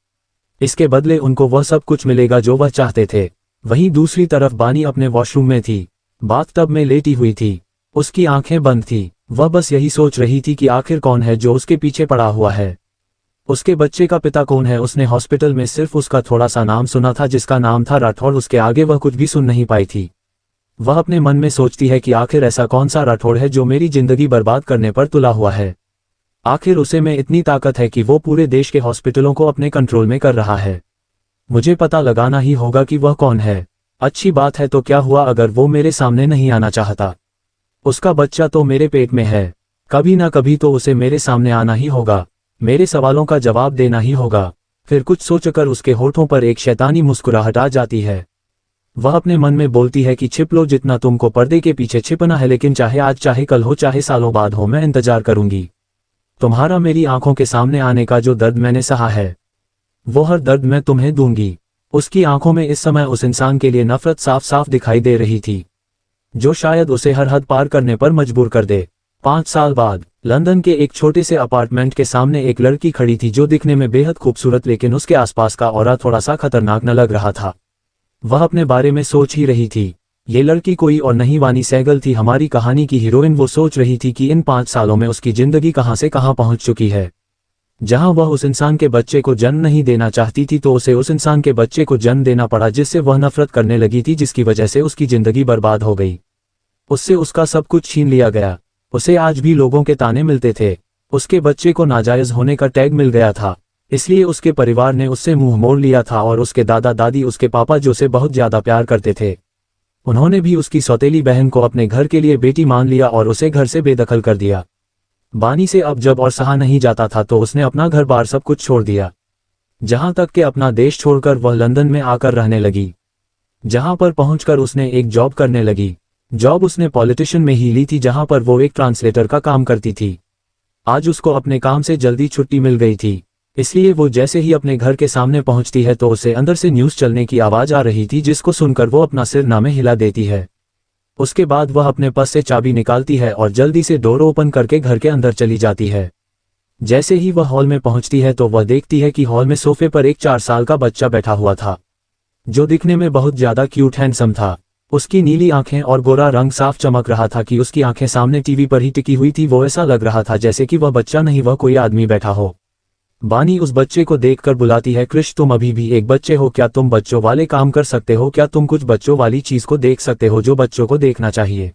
इसके बदले उनको वह सब कुछ मिलेगा जो वह चाहते थे। वहीं दूसरी तरफ बानी अपने वॉशरूम में थी, बाथटब में लेटी हुई थी। उसकी आंखें बंद थी। वह बस यही सोच रही थी कि आखिर कौन है जो उसके पीछे पड़ा हुआ है। उसके बच्चे का पिता कौन है। उसने हॉस्पिटल में सिर्फ उसका थोड़ा सा नाम सुना था, जिसका नाम था राठौड़। उसके आगे वह कुछ भी सुन नहीं पाई थी। वह अपने मन में सोचती है कि आखिर ऐसा कौन सा राठौड़ है जो मेरी जिंदगी बर्बाद करने पर तुला हुआ है। आखिर उसे में इतनी ताकत है कि वो पूरे देश के हॉस्पिटलों को अपने कंट्रोल में कर रहा है। मुझे पता लगाना ही होगा कि वह कौन है। अच्छी बात है, तो क्या हुआ अगर वो मेरे सामने नहीं आना चाहता। उसका बच्चा तो मेरे पेट में है, कभी ना कभी तो उसे मेरे सामने आना ही होगा, मेरे सवालों का जवाब देना ही होगा। फिर कुछ सोचकर उसके होठों पर एक शैतानी मुस्कुराहट आ जाती है। वह अपने मन में बोलती है कि छिप लो जितना तुमको पर्दे के पीछे छिपना है, लेकिन चाहे आज चाहे कल हो चाहे सालों बाद हो, मैं इंतजार करूंगी। तुम्हारा मेरी आंखों के सामने आने का जो दर्द मैंने सहा है, वो हर दर्द मैं तुम्हें दूंगी। उसकी आंखों में इस समय उस इंसान के लिए नफरत साफ साफ दिखाई दे रही थी, जो शायद उसे हर हद पार करने पर मजबूर कर दे। 5 साल बाद लंदन के एक छोटे से अपार्टमेंट के सामने एक लड़की खड़ी थी, जो दिखने में बेहद खूबसूरत, लेकिन उसके आसपास का ऑरा थोड़ा सा खतरनाक न लग रहा था। वह अपने बारे में सोच ही रही थी। ये लड़की कोई और नहीं, वानी सहगल थी, हमारी कहानी की हीरोइन। वो सोच रही थी कि इन 5 सालों में उसकी जिंदगी कहां से कहां पहुंच चुकी है। जहां वह उस इंसान के बच्चे को जन्म नहीं देना चाहती थी, तो उसे उस इंसान के बच्चे को जन्म देना पड़ा जिससे वह नफरत करने लगी थी, जिसकी वजह से उसकी जिंदगी बर्बाद हो गई। उससे उसका सब कुछ छीन लिया गया। उसे आज भी लोगों के ताने मिलते थे। उसके बच्चे को नाजायज होने का टैग मिल गया था, इसलिए उसके परिवार ने उससे मुंह मोड़ लिया था। और उसके दादा दादी, उसके पापा जो उसे बहुत ज्यादा प्यार करते थे, उन्होंने भी उसकी सौतेली बहन को अपने घर के लिए बेटी मान लिया और उसे घर से बेदखल कर दिया। बानी से अब जब और सहा नहीं जाता था, तो उसने अपना घर बार सब कुछ छोड़ दिया। जहां तक कि अपना देश छोड़कर वह लंदन में आकर रहने लगी, जहां पर पहुंचकर उसने एक जॉब करने लगी। जॉब उसने पॉलिटिशियन में ही ली थी, जहां पर वो एक ट्रांसलेटर का काम करती थी। आज उसको अपने काम से जल्दी छुट्टी मिल गई थी, इसलिए वो जैसे ही अपने घर के सामने पहुंचती है, तो उसे अंदर से न्यूज़ चलने की आवाज आ रही थी, जिसको सुनकर वो अपना सिर नामे हिला देती है। उसके बाद वह अपने पर्स से चाबी निकालती है और जल्दी से डोर ओपन करके घर के अंदर चली जाती है। जैसे ही वह हॉल में पहुंचती है, तो वह देखती है कि हॉल में सोफे पर एक 4 साल का बच्चा बैठा हुआ था, जो दिखने में बहुत ज्यादा क्यूट हैंडसम था। उसकी नीली आंखें और गोरा रंग साफ चमक रहा था कि उसकी आंखें सामने टीवी पर ही टिकी हुई थी। वो ऐसा लग रहा था जैसे कि वह बच्चा नहीं, वह कोई आदमी बैठा हो। बानी उस बच्चे को देखकर बुलाती है, क्रिश तुम अभी भी एक बच्चे हो, क्या तुम बच्चों वाले काम कर सकते हो? क्या तुम कुछ बच्चों वाली चीज को देख सकते हो जो बच्चों को देखना चाहिए?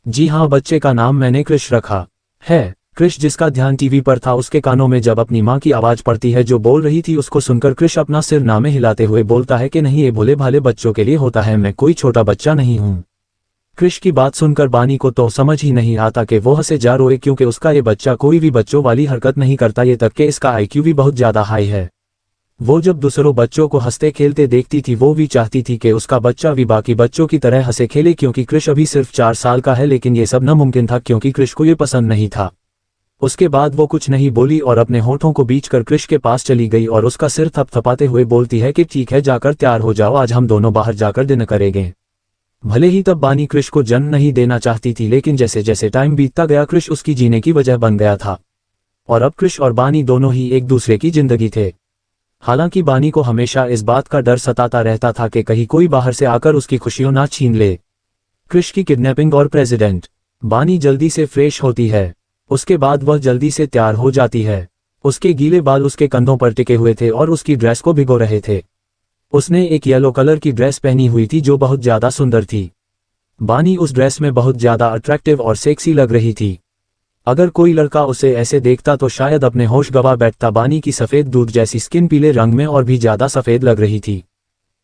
जी हाँ, बच्चे का नाम मैंने क्रिश रखा है। क्रिश, जिसका ध्यान टीवी पर था, उसके कानों में जब अपनी माँ की आवाज पड़ती है जो बोल रही थी, उसको सुनकर क्रिश अपना सिर नामे हिलाते हुए बोलता है कि नहीं, ये भोले भाले बच्चों के लिए होता है, मैं कोई छोटा बच्चा नहीं हूँ। क्रिश की बात सुनकर बानी को तो समझ ही नहीं आता कि वो हंसे जा रोए, क्योंकि उसका ये बच्चा कोई भी बच्चों वाली हरकत नहीं करता, ये तक कि इसका आईक्यू भी बहुत ज्यादा हाई है। वो जब दूसरों बच्चों को हंसते खेलते देखती थी, वो भी चाहती थी कि उसका बच्चा भी बाकी बच्चों की तरह हंसे खेले, क्योंकि क्रिश अभी सिर्फ 4 साल का है। लेकिन ये सब नामुमकिन था, क्योंकि क्रिश को ये पसंद नहीं था। उसके बाद वो कुछ नहीं बोली और अपने होठों को बीच कर क्रिश के पास चली गई और उसका सिर थपथपाते हुए बोलती है कि ठीक है, जाकर तैयार हो जाओ, आज हम दोनों बाहर जाकर डिनर करेंगे। भले ही तब बानी क्रिश को जन्म नहीं देना चाहती थी, लेकिन जैसे जैसे टाइम बीतता गया, क्रिश उसकी जीने की वजह बन गया था। और अब क्रिश और बानी दोनों ही एक दूसरे की जिंदगी थे। हालांकि बानी को हमेशा इस बात का डर सताता रहता था कि कहीं कोई बाहर से आकर उसकी खुशियों ना छीन ले। क्रिश की किडनैपिंग और प्रेसिडेंट। बानी जल्दी से फ्रेश होती है, उसके बाद वह जल्दी से तैयार हो जाती है। उसके गीले बाल उसके कंधों पर टिके हुए थे और उसकी ड्रेस को भिगो रहे थे। उसने एक येलो कलर की ड्रेस पहनी हुई थी जो बहुत ज्यादा सुंदर थी। बानी उस ड्रेस में बहुत ज्यादा अट्रैक्टिव और सेक्सी लग रही थी। अगर कोई लड़का उसे ऐसे देखता तो शायद अपने होश गवा बैठता। बानी की सफेद दूध जैसी स्किन पीले रंग में और भी ज्यादा सफेद लग रही थी।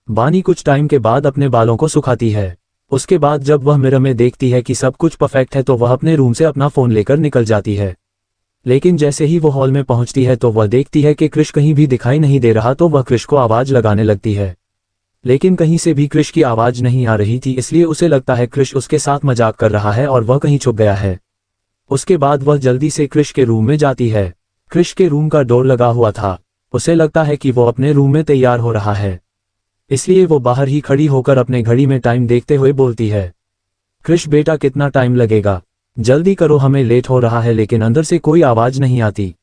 बानी कुछ टाइम के बाद अपने बालों को सुखाती है। उसके बाद जब वह मिरर में देखती है कि सब कुछ परफेक्ट है तो वह अपने रूम से अपना फोन लेकर निकल जाती है। लेकिन जैसे ही वो हॉल में पहुंचती है तो वह देखती है कि क्रिश कहीं भी दिखाई नहीं दे रहा, तो वह क्रिश को आवाज लगाने लगती है। लेकिन कहीं से भी क्रिश की आवाज नहीं आ रही थी, इसलिए उसे लगता है क्रिश उसके साथ मजाक कर रहा है और वह कहीं छुप गया है। उसके बाद वह जल्दी से क्रिश के रूम में जाती है। क्रिश के रूम का डोर लगा हुआ था। उसे लगता है कि वो अपने रूम में तैयार हो रहा है, इसलिए वो बाहर ही खड़ी होकर अपने घड़ी में टाइम देखते हुए बोलती है, क्रिश बेटा कितना टाइम लगेगा, जल्दी करो हमें लेट हो रहा है। लेकिन अंदर से कोई आवाज नहीं आती,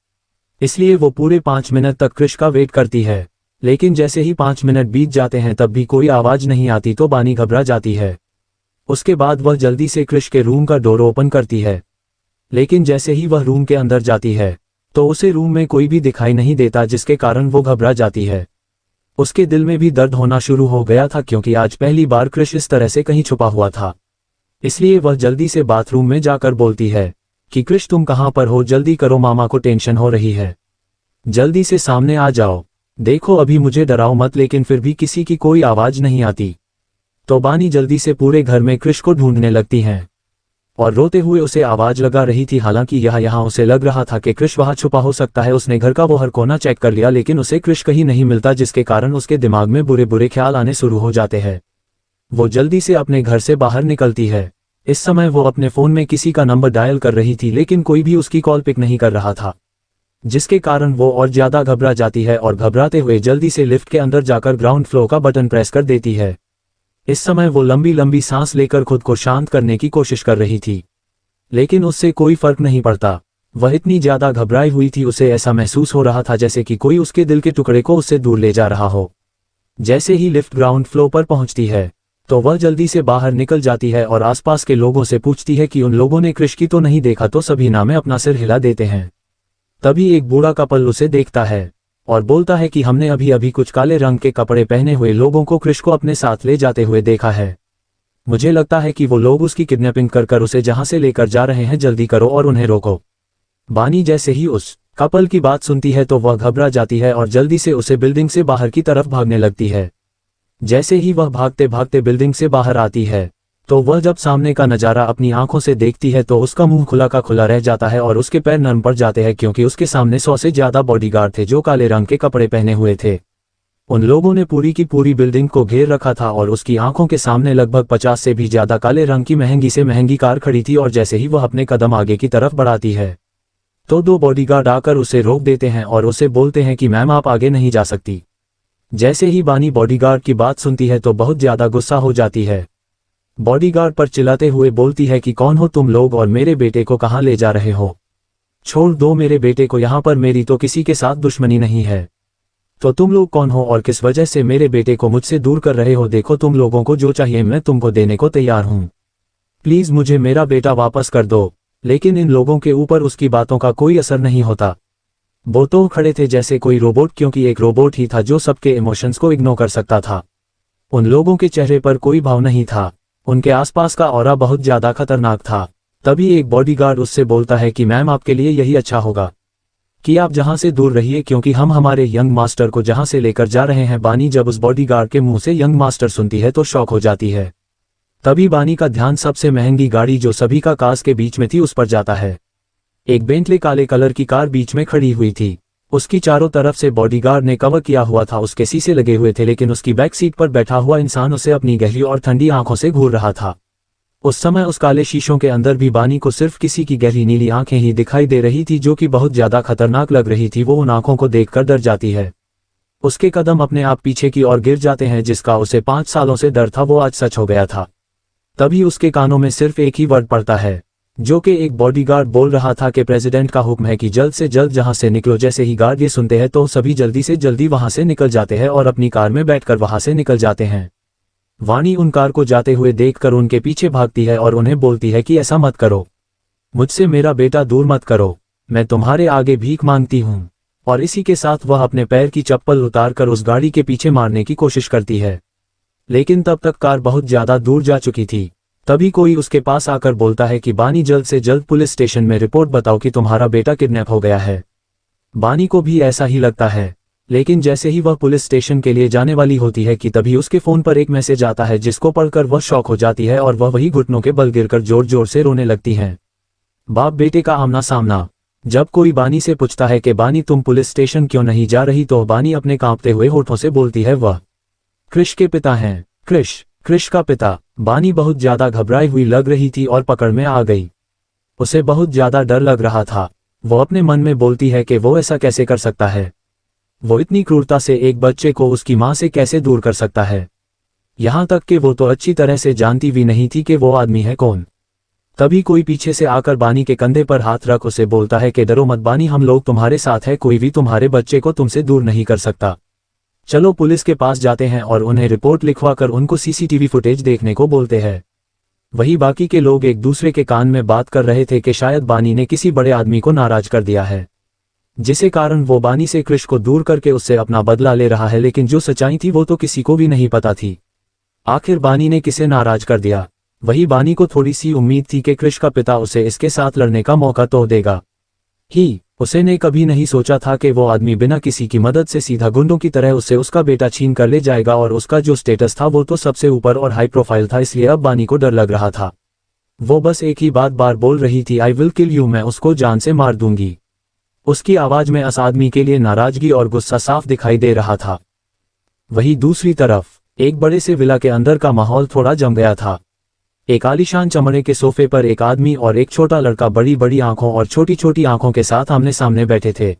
इसलिए वो पूरे 5 मिनट तक क्रिश का वेट करती है। लेकिन जैसे ही 5 मिनट बीत जाते हैं तब भी कोई आवाज नहीं आती तो बानी घबरा जाती है। उसके बाद वह जल्दी से क्रिश के रूम का डोर ओपन करती है। लेकिन जैसे ही वह रूम के अंदर जाती है तो उसे रूम में कोई भी दिखाई नहीं देता, जिसके कारण वो घबरा जाती है। उसके दिल में भी दर्द होना शुरू हो गया था, क्योंकि आज पहली बार क्रिश इस तरह से कहीं छुपा हुआ था। इसलिए वह जल्दी से बाथरूम में जाकर बोलती है कि क्रिश तुम कहाँ पर हो, जल्दी करो, मामा को टेंशन हो रही है, जल्दी से सामने आ जाओ, देखो अभी मुझे डराओ मत। लेकिन फिर भी किसी की कोई आवाज नहीं आती। तो बानी जल्दी से पूरे घर में क्रिश को ढूंढने लगती हैं और रोते हुए उसे आवाज लगा रही थी। हालांकि यहाँ उसे लग रहा था कि क्रिश वहां छुपा हो सकता है। उसने घर का वो हर कोना चेक कर लिया, लेकिन उसे क्रिश कहीं नहीं मिलता, जिसके कारण उसके दिमाग में बुरे बुरे ख्याल आने शुरू हो जाते हैं। वो जल्दी से अपने घर से बाहर निकलती है। इस समय वो अपने फोन में किसी का नंबर डायल कर रही थी, लेकिन कोई भी उसकी कॉल पिक नहीं कर रहा था, जिसके कारण वो और ज्यादा घबरा जाती है और घबराते हुए जल्दी से लिफ्ट के अंदर जाकर ग्राउंड फ्लोर का बटन प्रेस कर देती है। इस समय वो लंबी लंबी सांस लेकर खुद को शांत करने की कोशिश कर रही थी, लेकिन उससे कोई फर्क नहीं पड़ता। वह इतनी ज्यादा घबराई हुई थी, उसे ऐसा महसूस हो रहा था जैसे कि कोई उसके दिल के टुकड़े को उससे दूर ले जा रहा हो। जैसे ही लिफ्ट ग्राउंड फ्लोर पर पहुंचती है तो वह जल्दी से बाहर निकल जाती है और आसपास के लोगों से पूछती है कि उन लोगों ने क्रिश की तो नहीं देखा, तो सभी ना में अपना सिर हिला देते हैं। तभी एक बूढ़ा कपल उसे देखता है और बोलता है कि हमने अभी अभी कुछ काले रंग के कपड़े पहने हुए लोगों को क्रिश को अपने साथ ले जाते हुए देखा है। मुझे लगता है कि वो लोग उसकी किडनैपिंग कर उसे जहां से लेकर जा रहे हैं, जल्दी करो और उन्हें रोको। बानी जैसे ही उस कपल की बात सुनती है तो वह घबरा जाती है और जल्दी से उसे बिल्डिंग से बाहर की तरफ भागने लगती है। जैसे ही वह भागते भागते बिल्डिंग से बाहर आती है तो वह जब सामने का नज़ारा अपनी आंखों से देखती है तो उसका मुंह खुला का खुला रह जाता है और उसके पैर नरम पड़ जाते हैं, क्योंकि उसके सामने 100 से ज्यादा बॉडीगार्ड थे जो काले रंग के कपड़े पहने हुए थे। उन लोगों ने पूरी की पूरी बिल्डिंग को घेर रखा था और उसकी आंखों के सामने लगभग 50 से भी ज्यादा काले रंग की महंगी से महंगी कार खड़ी थी। और जैसे ही वह अपने कदम आगे की तरफ बढ़ाती है तो 2 बॉडीगार्ड आकर उसे रोक देते हैं और उसे बोलते हैं कि मैम आप आगे नहीं जा सकती। जैसे ही बानी बॉडीगार्ड की बात सुनती है तो बहुत ज्यादा गुस्सा हो जाती है। बॉडीगार्ड पर चिल्लाते हुए बोलती है कि कौन हो तुम लोग और मेरे बेटे को कहां ले जा रहे हो, छोड़ दो मेरे बेटे को, यहां पर मेरी तो किसी के साथ दुश्मनी नहीं है। तो तुम लोग कौन हो और किस वजह से मेरे बेटे को मुझसे दूर कर रहे हो? देखो तुम लोगों को जो चाहिए मैं तुमको देने को तैयार हूं, प्लीज मुझे मेरा बेटा वापस कर दो। लेकिन इन लोगों के ऊपर उसकी बातों का कोई असर नहीं होता। वो तो खड़े थे जैसे कोई रोबोट, क्योंकि एक रोबोट ही था जो सबके इमोशंस को इग्नोर कर सकता था। उन लोगों के चेहरे पर कोई भाव नहीं था, उनके आसपास का ऑरा बहुत ज्यादा खतरनाक था। तभी एक बॉडीगार्ड उससे बोलता है कि मैम आपके लिए यही अच्छा होगा कि आप जहां से दूर रहिए, क्योंकि हम हमारे यंग मास्टर को जहां से लेकर जा रहे हैं। बानी जब उस बॉडीगार्ड के मुंह से यंग मास्टर सुनती है तो शॉक हो जाती है। तभी बानी का ध्यान सबसे महंगी गाड़ी जो सभी का कार्स के बीच में थी उस पर जाता है। एक बेंटले काले कलर की कार बीच में खड़ी हुई थी। उसकी चारों तरफ से बॉडीगार्ड ने कवर किया हुआ था, उसके शीशे लगे हुए थे, लेकिन उसकी बैक सीट पर बैठा हुआ इंसान उसे अपनी गहरी और ठंडी आंखों से घूर रहा था। उस समय उस काले शीशों के अंदर भी बानी को सिर्फ किसी की गहरी नीली आंखें ही दिखाई दे रही थी, जो कि बहुत ज्यादा खतरनाक लग रही थी। वो उन आंखों को देखकर डर जाती है। उसके कदम अपने आप पीछे की ओर गिर जाते हैं। जिसका उसे 5 सालों से डर था वो आज सच हो गया था। तभी उसके कानों में सिर्फ एक ही वर्ड पड़ता है, जो कि एक बॉडीगार्ड बोल रहा था कि प्रेसिडेंट का हुक्म है कि जल्द से जल्द जहां से निकलो। जैसे ही गार्ड ये सुनते हैं तो सभी जल्दी से जल्दी वहां से निकल जाते हैं और अपनी कार में बैठकर वहां से निकल जाते हैं। वानी उन कार को जाते हुए देखकर उनके पीछे भागती है और उन्हें बोलती है कि ऐसा मत करो, मुझसे मेरा बेटा दूर मत करो, मैं तुम्हारे आगे भीख मांगती हूँ। और इसी के साथ वह अपने पैर की चप्पल उतारकर उस गाड़ी के पीछे मारने की कोशिश करती है। लेकिन तब तक कार बहुत ज्यादा दूर जा चुकी थी। तभी कोई उसके पास आकर बोलता है कि बानी जल्द से जल्द पुलिस स्टेशन में रिपोर्ट बताओ कि तुम्हारा बेटा किडनैप हो गया है। बानी को भी ऐसा ही लगता है, लेकिन जैसे ही वह पुलिस स्टेशन के लिए जाने वाली होती है कि तभी उसके फोन पर एक मैसेज आता है जिसको पढ़कर वह शॉक हो जाती है और वह वही घुटनों के बल गिरकर जोर जोर से रोने लगती हैं। बाप बेटे का आमना सामना। जब कोई बानी से पूछता है कि बानी तुम पुलिस स्टेशन क्यों नहीं जा रही, तो बानी अपने कांपते हुए होठों से बोलती है वह क्रिश के पिता हैं। क्रिश का पिता। बानी बहुत ज्यादा घबराई हुई लग रही थी और पकड़ में आ गई। उसे बहुत ज्यादा डर लग रहा था। वो अपने मन में बोलती है कि वो ऐसा कैसे कर सकता है, वो इतनी क्रूरता से एक बच्चे को उसकी मां से कैसे दूर कर सकता है। यहां तक कि वो तो अच्छी तरह से जानती भी नहीं थी कि वो आदमी है कौन। तभी कोई पीछे से आकर बानी के कंधे पर हाथ रख उसे बोलता है कि डरो मत बानी, हम लोग तुम्हारे साथ है, कोई भी तुम्हारे बच्चे को तुमसे दूर नहीं कर सकता। चलो पुलिस के पास जाते हैं और उन्हें रिपोर्ट लिखवाकर उनको सीसीटीवी फुटेज देखने को बोलते हैं। वही बाकी के लोग एक दूसरे के कान में बात कर रहे थे कि शायद बानी ने किसी बड़े आदमी को नाराज कर दिया है, जिसे कारण वो बानी से क्रिश को दूर करके उससे अपना बदला ले रहा है। लेकिन जो सच्चाई थी वो तो किसी को भी नहीं पता थी। आखिर बानी ने किसे नाराज कर दिया। वही बानी को थोड़ी सी उम्मीद थी कि क्रिश का पिता उसे इसके साथ लड़ने का मौका तो देगा ही। उसे ने कभी नहीं सोचा था कि वो आदमी बिना किसी की मदद से सीधा गुंडों की तरह उससे उसका बेटा छीन कर ले जाएगा, और उसका जो स्टेटस था वो तो सबसे ऊपर और हाई प्रोफाइल था। इसलिए अब बानी को डर लग रहा था। वो बस एक ही बात बार बोल रही थी, आई विल किल यू, मैं उसको जान से मार दूंगी। उसकी आवाज में उस आदमी के लिए नाराजगी और गुस्सा साफ दिखाई दे रहा था। वही दूसरी तरफ एक बड़े से विला के अंदर का माहौल थोड़ा जम गया था। एक आलीशान चमड़े के सोफे पर एक आदमी और एक छोटा लड़का बड़ी बड़ी आंखों और छोटी छोटी आंखों के साथ आमने सामने बैठे थे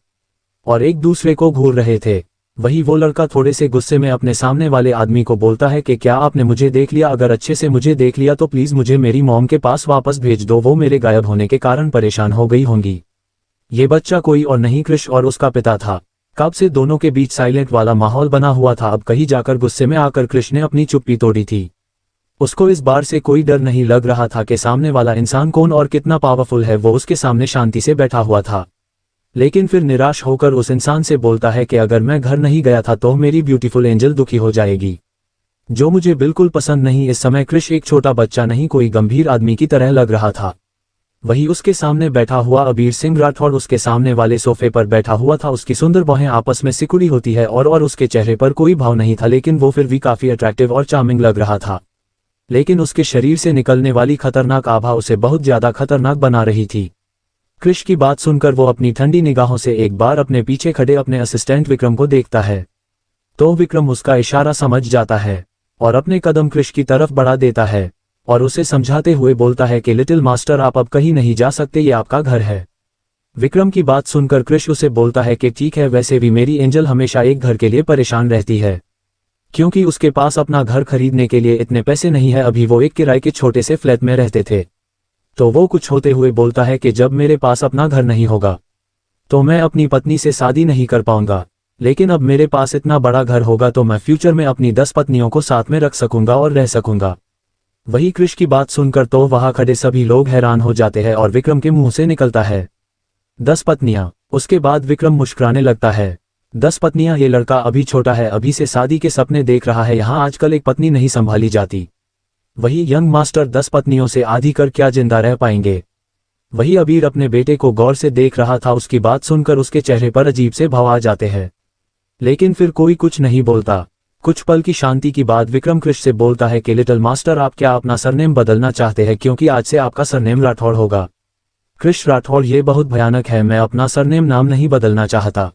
और एक दूसरे को घूर रहे थे। वही वो लड़का थोड़े से गुस्से में अपने सामने वाले आदमी को बोलता है कि क्या आपने मुझे देख लिया? अगर अच्छे से मुझे देख लिया तो प्लीज मुझे मेरी मॉम के पास वापस भेज दो, वो मेरे गायब होने के कारण परेशान हो गई होंगी। ये बच्चा कोई और नहीं क्रिश और उसका पिता था। कब से दोनों के बीच साइलेंट वाला माहौल बना हुआ था, अब कहीं जाकर गुस्से में आकर क्रिश ने अपनी चुप्पी तोड़ी थी। उसको इस बार से कोई डर नहीं लग रहा था कि सामने वाला इंसान कौन और कितना पावरफुल है। वो उसके सामने शांति से बैठा हुआ था, लेकिन फिर निराश होकर उस इंसान से बोलता है कि अगर मैं घर नहीं गया था तो मेरी ब्यूटीफुल एंजल दुखी हो जाएगी, जो मुझे बिल्कुल पसंद नहीं। इस समय क्रिश एक छोटा बच्चा नहीं, कोई गंभीर आदमी की तरह लग रहा था। वही उसके सामने बैठा हुआ अबीर सिंह राठौड़ उसके सामने वाले सोफे पर बैठा हुआ था। उसकी सुंदर बाहें आपस में सिकुड़ी होती है और उसके चेहरे पर कोई भाव नहीं था, लेकिन वो फिर भी काफी अट्रैक्टिव और चार्मिंग लग रहा था। लेकिन उसके शरीर से निकलने वाली खतरनाक आभा उसे बहुत ज्यादा खतरनाक बना रही थी। क्रिश की बात सुनकर वो अपनी ठंडी निगाहों से एक बार अपने पीछे खड़े अपने असिस्टेंट विक्रम को देखता है, तो विक्रम उसका इशारा समझ जाता है और अपने कदम क्रिश की तरफ बढ़ा देता है और उसे समझाते हुए बोलता है कि लिटिल मास्टर आप अब कहीं नहीं जा सकते, ये आपका घर है। विक्रम की बात सुनकर क्रिश उसे बोलता है कि ठीक है, वैसे भी मेरी एंजल हमेशा एक घर के लिए परेशान रहती है, क्योंकि उसके पास अपना घर खरीदने के लिए इतने पैसे नहीं है। अभी वो एक किराए के छोटे से फ्लैट में रहते थे। तो वो कुछ होते हुए बोलता है कि जब मेरे पास अपना घर नहीं होगा तो मैं अपनी पत्नी से शादी नहीं कर पाऊंगा, लेकिन अब मेरे पास इतना बड़ा घर होगा तो मैं फ्यूचर में अपनी 10 पत्नियों को साथ में रख सकूंगा और रह सकूंगा। वही क्रिश की बात सुनकर तो वहां खड़े सभी लोग हैरान हो जाते हैं और विक्रम के मुंह से निकलता है 10 पत्नियां। उसके बाद विक्रम मुस्कुराने लगता है। 10 पत्नियां, ये लड़का अभी छोटा है, अभी से शादी के सपने देख रहा है। यहाँ आजकल एक पत्नी नहीं संभाली जाती। वही यंग मास्टर 10 पत्नियों से आधी कर क्या जिंदा रह पाएंगे। वही अबीर अपने बेटे को गौर से देख रहा था। उसकी बात सुनकर उसके चेहरे पर अजीब से भाव आ जाते हैं, लेकिन फिर कोई कुछ नहीं बोलता। कुछ पल की शांति के बाद विक्रम क्रिश से बोलता है कि लिटिल मास्टर आप क्या अपना सरनेम बदलना चाहते हैं, क्योंकि आज से आपका सरनेम राठौड़ होगा। क्रिश राठौड़, ये बहुत भयानक है, मैं अपना सरनेम नाम नहीं बदलना चाहता।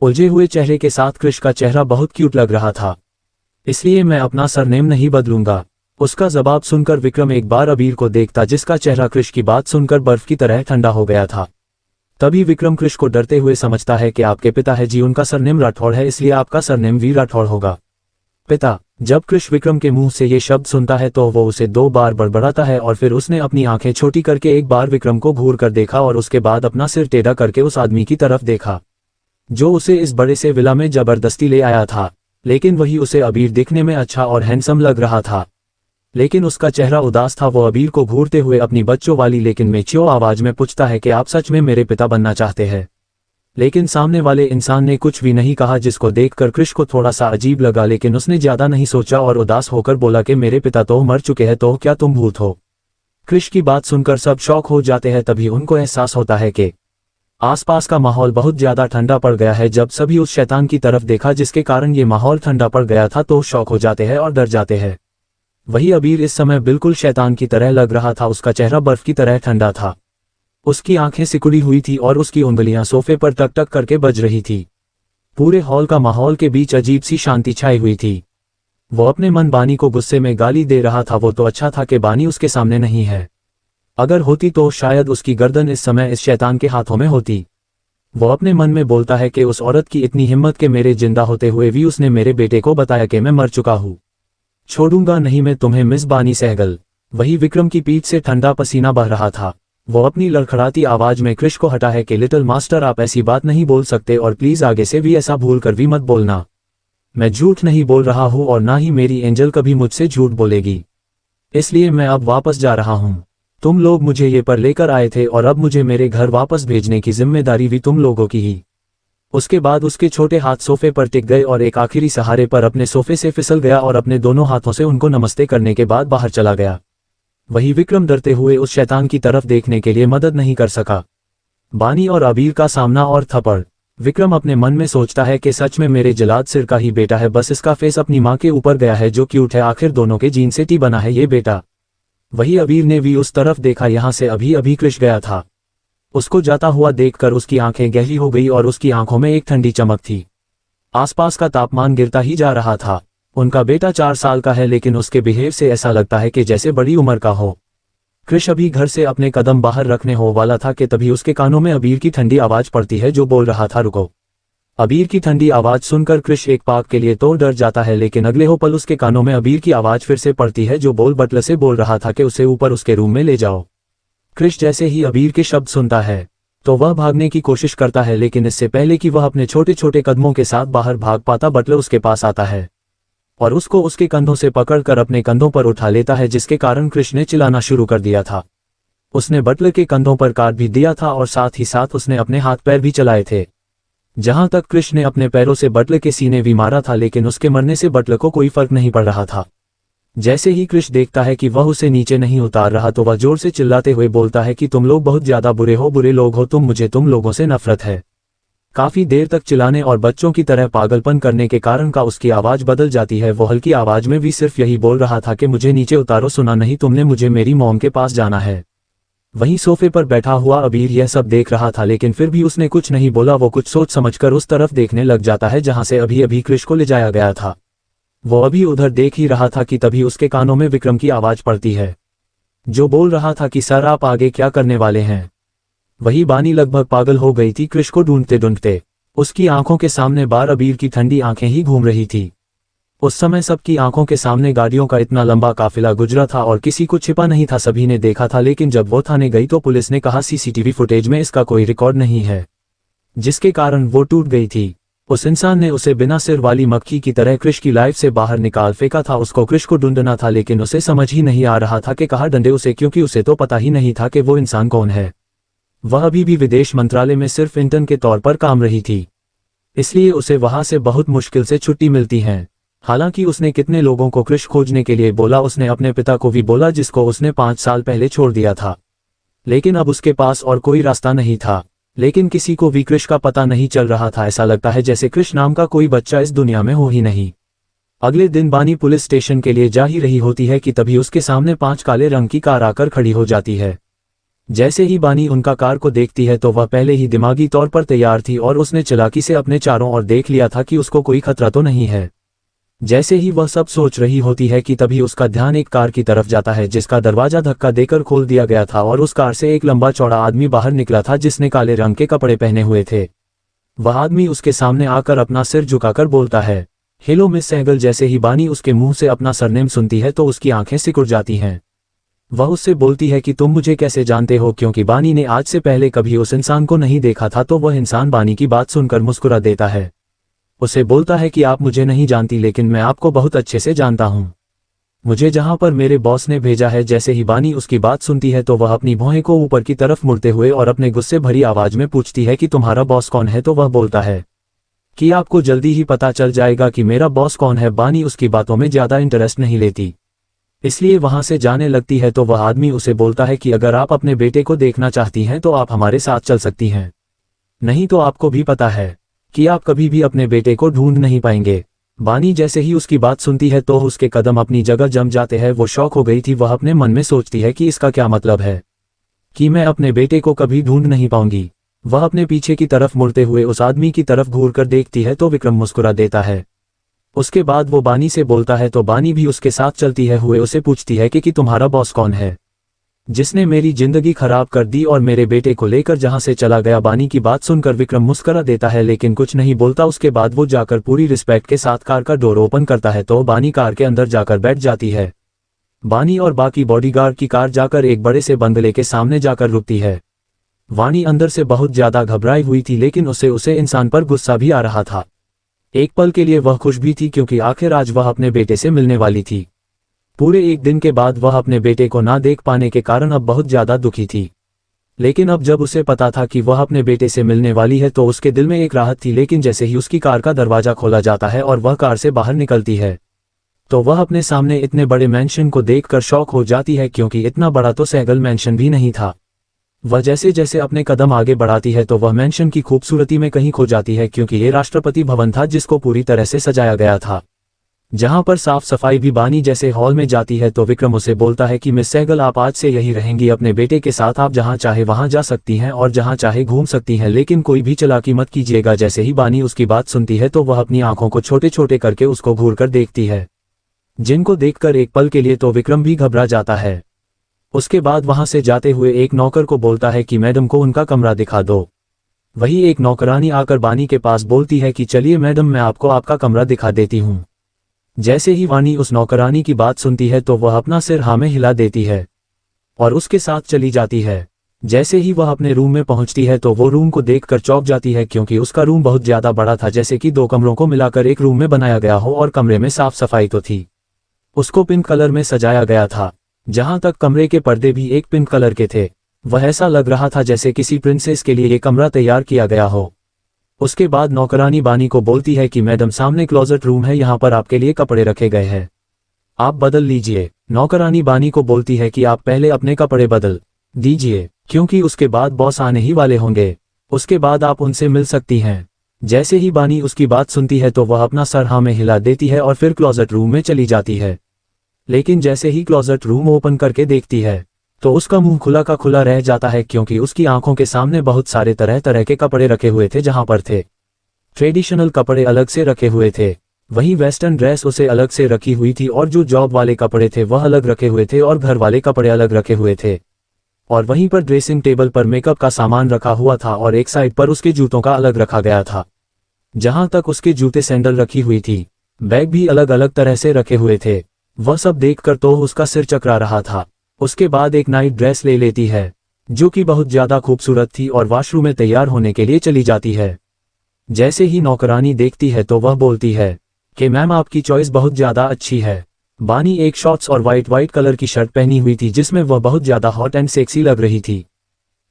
उलझे हुए चेहरे के साथ क्रिश का चेहरा बहुत क्यूट लग रहा था, इसलिए मैं अपना सरनेम नहीं बदलूंगा। उसका जवाब सुनकर विक्रम एक बार अबीर को देखता, जिसका चेहरा क्रिश की बात सुनकर बर्फ की तरह ठंडा हो गया था। तभी विक्रम क्रिश को डरते हुए समझता है कि आपके पिता है जी, उनका सरनेम राठौड़ है, इसलिए आपका सरनेम वी राठौड़ होगा। पिता। जब क्रिश विक्रम के मुंह से ये शब्द सुनता है तो वो उसे 2 बार बड़बड़ाता है और फिर उसने अपनी आंखें छोटी करके एक बार विक्रम को घूर कर देखा और उसके बाद अपना सिर टेढ़ा करके उस आदमी की तरफ देखा जो उसे इस बड़े से विला में जबरदस्ती ले आया था। लेकिन वही उसे अबीर दिखने में अच्छा और हैंडसम लग रहा था, लेकिन उसका चेहरा उदास था। वो अबीर को घूरते हुए अपनी बच्चों वाली लेकिन मैच्योर आवाज में पूछता है कि आप सच में मेरे पिता बनना चाहते हैं? लेकिन सामने वाले इंसान ने कुछ भी नहीं कहा, जिसको देखकर क्रिश को थोड़ा सा अजीब लगा, लेकिन उसने ज्यादा नहीं सोचा और उदास होकर बोला कि मेरे पिता तो मर चुके हैं, तो क्या तुम भूत हो? क्रिश की बात सुनकर सब शॉक हो जाते हैं। तभी उनको एहसास होता है कि आसपास का माहौल बहुत ज्यादा ठंडा पड़ गया है। जब सभी उस शैतान की तरफ देखा जिसके कारण ये माहौल ठंडा पड़ गया था, तो शॉक हो जाते हैं और डर जाते हैं। वही अबीर इस समय बिल्कुल शैतान की तरह लग रहा था। उसका चेहरा बर्फ की तरह ठंडा था, उसकी आंखें सिकुड़ी हुई थी और उसकी उंगलियां सोफे पर टक टक करके बज रही थी। पूरे हॉल का माहौल के बीच अजीब सी शांति छाई हुई थी। वो अपने मन बानी को गुस्से में गाली दे रहा था। वो तो अच्छा था कि बानी उसके सामने नहीं है, अगर होती तो शायद उसकी गर्दन इस समय इस शैतान के हाथों में होती। वो अपने मन में बोलता है कि उस औरत की इतनी हिम्मत कि मेरे जिंदा होते हुए भी उसने मेरे बेटे को बताया कि मैं मर चुका हूँ। छोड़ूंगा नहीं मैं तुम्हें मिस बानी सहगल। वही विक्रम की पीठ से ठंडा पसीना बह रहा था। वो अपनी लड़खड़ाती आवाज में क्रिश को हटा है कि लिटिल मास्टर, आप ऐसी बात नहीं बोल सकते और प्लीज आगे से भी ऐसा भूल कर भी मत बोलना। मैं झूठ नहीं बोल रहा हूँ और ना ही मेरी एंजल कभी मुझसे झूठ बोलेगी, इसलिए मैं अब वापस जा रहा हूँ। तुम लोग मुझे ये पर लेकर आए थे और अब मुझे मेरे घर वापस भेजने की जिम्मेदारी भी तुम लोगों की ही। उसके बाद उसके छोटे हाथ सोफे पर टिक गए और एक आखिरी सहारे पर अपने सोफे से फिसल गया और अपने दोनों हाथों से उनको नमस्ते करने के बाद बाहर चला गया। वही विक्रम डरते हुए उस शैतान की तरफ देखने के लिए मदद नहीं कर सका। बानी और अबीर का सामना और थप्पड़। विक्रम अपने मन में सोचता है कि सच में मेरे जलाद सिर का ही बेटा है, बस इसका फेस अपनी माँ के ऊपर गया है जो क्यूट है। आखिर दोनों के जीन से टी बना है ये बेटा। वही अबीर ने भी उस तरफ देखा, यहाँ से अभी अभी क्रिश गया था। उसको जाता हुआ देखकर उसकी आंखें गहरी हो गई और उसकी आंखों में एक ठंडी चमक थी। आसपास का तापमान गिरता ही जा रहा था। उनका बेटा 4 साल का है, लेकिन उसके बिहेव से ऐसा लगता है कि जैसे बड़ी उम्र का हो। क्रिश अभी घर से अपने कदम बाहर रखने हो वाला था कि तभी उसके कानों में अबीर की ठंडी आवाज पड़ती है जो बोल रहा था, रुको। अबीर की ठंडी आवाज सुनकर क्रिश एक पाक के लिए तो डर जाता है, लेकिन अगले हो पल उसके कानों में अबीर की आवाज फिर से पड़ती है जो बटलर से बोल रहा था कि उसे ऊपर उसके रूम में ले जाओ। क्रिश जैसे ही अबीर के शब्द सुनता है तो वह भागने की कोशिश करता है, लेकिन इससे पहले कि वह अपने छोटे छोटे कदमों के साथ बाहर भाग पाता, बटलर उसके पास आता है और उसको उसके कंधों से पकड़कर अपने कंधों पर उठा लेता है, जिसके कारण क्रिश ने चिल्लाना शुरू कर दिया था। उसने बटलर के कंधों पर काट भी दिया था और साथ ही साथ उसने अपने हाथ पैर भी चलाए थे। जहां तक क्रिश ने अपने पैरों से बटलर के सीने भी मारा था, लेकिन उसके मरने से बटलर को कोई फर्क नहीं पड़ रहा था। जैसे ही क्रिश देखता है कि वह उसे नीचे नहीं उतार रहा तो वह जोर से चिल्लाते हुए बोलता है कि तुम लोग बहुत ज्यादा बुरे हो, बुरे लोग हो तुम लोगों से नफरत है। काफी देर तक चिल्लाने और बच्चों की तरह पागलपन करने के कारण का उसकी आवाज बदल जाती है। वो हल्की आवाज में भी सिर्फ यही बोल रहा था कि मुझे नीचे उतारो, सुना नहीं तुमने, मुझे मेरी मॉम के पास जाना है। वहीं सोफे पर बैठा हुआ अबीर यह सब देख रहा था, लेकिन फिर भी उसने कुछ नहीं बोला। वो कुछ सोच समझकर उस तरफ देखने लग जाता है जहां से अभी अभी क्रिश को ले जाया गया था। वो अभी उधर देख ही रहा था कि तभी उसके कानों में विक्रम की आवाज पड़ती है जो बोल रहा था कि सर आप आगे क्या करने वाले हैं। वही बानी लगभग पागल हो गई थी क्रिश को ढूंढते ढूंढते। उसकी आंखों के सामने बार अबीर की ठंडी आंखें ही घूम रही थी। उस समय सबकी आंखों के सामने गाड़ियों का इतना लंबा काफिला गुजरा था और किसी को छिपा नहीं था, सभी ने देखा था। लेकिन जब वो थाने गई तो पुलिस ने कहा सीसीटीवी फुटेज में इसका कोई रिकॉर्ड नहीं है, जिसके कारण वो टूट गई थी। उस इंसान ने उसे बिना सिर वाली मक्खी की तरह क्रिश की लाइफ से बाहर निकाल फेंका था। उसको क्रिश को ढूंढना था, लेकिन उसे समझ ही नहीं आ रहा था कि कहाँ ढूंढे उसे, क्योंकि उसे तो पता ही नहीं था कि वो इंसान कौन है। वह अभी भी विदेश मंत्रालय में सिर्फ इंटर्न के तौर पर काम रही थी, इसलिए उसे वहां से बहुत मुश्किल से छुट्टी मिलती है। हालांकि उसने कितने लोगों को क्रिश खोजने के लिए बोला, उसने अपने पिता को भी बोला जिसको उसने 5 साल पहले छोड़ दिया था, लेकिन अब उसके पास और कोई रास्ता नहीं था। लेकिन किसी को भी क्रिश का पता नहीं चल रहा था। ऐसा लगता है जैसे क्रिश नाम का कोई बच्चा इस दुनिया में हो ही नहीं। अगले दिन बानी पुलिस स्टेशन के लिए जा ही रही होती है कि तभी उसके सामने 5 काले रंग की कार आकर खड़ी हो जाती है। जैसे ही बानी उनका कार को देखती है तो वह पहले ही दिमागी तौर पर तैयार थी और उसने चालाकी से अपने चारों ओर देख लिया था कि उसको कोई खतरा तो नहीं है। जैसे ही वह सब सोच रही होती है कि तभी उसका ध्यान एक कार की तरफ जाता है जिसका दरवाजा धक्का देकर खोल दिया गया था और उस कार से एक लंबा चौड़ा आदमी बाहर निकला था जिसने काले रंग के कपड़े पहने हुए थे। वह आदमी उसके सामने आकर अपना सिर झुकाकर बोलता है, हेलो मिस सहगल। जैसे ही बानी उसके मुंह से अपना सरनेम सुनती है तो उसकी आंखें सिकुड़ जाती हैं। वह उससे बोलती है कि तुम मुझे कैसे जानते हो, क्योंकि बानी ने आज से पहले कभी उस इंसान को नहीं देखा था। तो वह इंसान बानी की बात सुनकर मुस्कुरा देता है। उसे बोलता है कि आप मुझे नहीं जानती, लेकिन मैं आपको बहुत अच्छे से जानता हूं। मुझे जहां पर मेरे बॉस ने भेजा है। जैसे ही बानी उसकी बात सुनती है तो वह अपनी भौहें को ऊपर की तरफ मुड़ते हुए और अपने गुस्से भरी आवाज में पूछती है कि तुम्हारा बॉस कौन है। तो वह बोलता है कि आपको जल्दी ही पता चल जाएगा कि मेरा बॉस कौन है। बानी उसकी बातों में ज्यादा इंटरेस्ट नहीं लेती, इसलिए वहां से जाने लगती है। तो वह आदमी उसे बोलता है कि अगर आप अपने बेटे को देखना चाहती हैं तो आप हमारे साथ चल सकती हैं, नहीं तो आपको भी पता है कि आप कभी भी अपने बेटे को ढूंढ नहीं पाएंगे। बानी जैसे ही उसकी बात सुनती है तो उसके कदम अपनी जगह जम जाते हैं। वो शॉक हो गई थी। वह अपने मन में सोचती है कि इसका क्या मतलब है कि मैं अपने बेटे को कभी ढूंढ नहीं पाऊंगी। वह अपने पीछे की तरफ मुड़ते हुए उस आदमी की तरफ घूरकर देखती है तो विक्रम मुस्कुरा देता है। उसके बाद वो बानी से बोलता है तो बानी भी उसके साथ चलती है हुए उसे पूछती है कि तुम्हारा बॉस कौन है जिसने मेरी जिंदगी खराब कर दी और मेरे बेटे को लेकर जहां से चला गया। बानी की बात सुनकर विक्रम मुस्कुरा देता है लेकिन कुछ नहीं बोलता। उसके बाद वो जाकर पूरी रिस्पेक्ट के साथ कार का डोर ओपन करता है तो बानी कार के अंदर जाकर बैठ जाती है। बानी और बाकी बॉडीगार्ड की कार जाकर एक बड़े से बंगले के सामने जाकर रुकती है। वानी अंदर से बहुत ज्यादा घबराई हुई थी लेकिन उसे इंसान पर गुस्सा भी आ रहा था। एक पल के लिए वह खुश भी थी क्योंकि आखिर आज वह अपने बेटे से मिलने वाली थी। पूरे एक दिन के बाद वह अपने बेटे को ना देख पाने के कारण अब बहुत ज्यादा दुखी थी। लेकिन अब जब उसे पता था कि वह अपने बेटे से मिलने वाली है तो उसके दिल में एक राहत थी। लेकिन जैसे ही उसकी कार का दरवाजा खोला जाता है और वह कार से बाहर निकलती है तो वह अपने सामने इतने बड़े मैंशन को देखकर शॉक हो जाती है क्योंकि इतना बड़ा तो सहगल मैंशन भी नहीं था। वह जैसे जैसे अपने कदम आगे बढ़ाती है तो वह मैंशन की खूबसूरती में कहीं खो जाती है क्योंकि ये राष्ट्रपति भवन था जिसको पूरी तरह से सजाया गया था, जहां पर साफ सफाई भी। बानी जैसे हॉल में जाती है तो विक्रम उसे बोलता है कि मिस सहगल आप आज से यही रहेंगी अपने बेटे के साथ। आप जहां चाहे वहां जा सकती हैं और जहां चाहे घूम सकती हैं, लेकिन कोई भी चालाकी मत कीजिएगा। जैसे ही बानी उसकी बात सुनती है तो वह अपनी आंखों को छोटे छोटे करके उसको घूरकर देखती है, जिनको देखकर एक पल के लिए तो विक्रम भी घबरा जाता है। उसके बाद वहां से जाते हुए एक नौकर को बोलता है कि मैडम को उनका कमरा दिखा दो। वही एक नौकरानी आकर बानी के पास बोलती है कि चलिए मैडम मैं आपको आपका कमरा दिखा देती हूँ। जैसे ही वानी उस नौकरानी की बात सुनती है तो वह अपना सिर हाँ में हिला देती है और उसके साथ चली जाती है। जैसे ही वह अपने रूम में पहुंचती है तो वो रूम को देखकर चौंक जाती है क्योंकि उसका रूम बहुत ज्यादा बड़ा था, जैसे कि 2 कमरों को मिलाकर एक रूम में बनाया गया हो और कमरे में साफ सफाई तो थी। उसको पिंक कलर में सजाया गया था, जहां तक कमरे के पर्दे भी एक पिंक कलर के थे। वह ऐसा लग रहा था जैसे किसी प्रिंसेस के लिए ये कमरा तैयार किया गया हो। उसके बाद नौकरानी बानी को बोलती है कि मैडम सामने क्लोजेट रूम है, यहाँ पर आपके लिए कपड़े रखे गए हैं, आप बदल लीजिए। नौकरानी बानी को बोलती है कि आप पहले अपने कपड़े बदल दीजिए क्योंकि उसके बाद बॉस आने ही वाले होंगे, उसके बाद आप उनसे मिल सकती हैं। जैसे ही बानी उसकी बात सुनती है तो वह अपना सर हाँ में हिला देती है और फिर क्लोजेट रूम में चली जाती है। लेकिन जैसे ही क्लोजेट रूम ओपन करके देखती है तो उसका मुंह खुला का खुला रह जाता है क्योंकि उसकी आंखों के सामने बहुत सारे तरह तरह के कपड़े रखे हुए थे। जहां पर थे ट्रेडिशनल कपड़े अलग से रखे हुए थे, वहीं वेस्टर्न ड्रेस उसे अलग से रखी हुई थी, और जो जॉब वाले कपड़े थे वह अलग रखे हुए थे और घर वाले कपड़े अलग रखे हुए थे। और वहीं पर ड्रेसिंग टेबल पर मेकअप का सामान रखा हुआ था और एक साइड पर उसके जूतों का अलग रखा गया था। जहां तक उसके जूते सैंडल रखी हुई थी, बैग भी अलग अलग तरह से रखे हुए थे। वह सब देखकर तो उसका सिर चकरा रहा था। उसके बाद एक नाइट ड्रेस ले लेती है जो कि बहुत ज्यादा खूबसूरत थी और वॉशरूम में तैयार होने के लिए चली जाती है। जैसे ही नौकरानी देखती है तो वह बोलती है कि मैम आपकी चॉइस बहुत ज्यादा अच्छी है। बानी एक शॉर्ट्स और वाइट कलर की शर्ट पहनी हुई थी जिसमें वह बहुत ज्यादा हॉट एंड सेक्सी लग रही थी।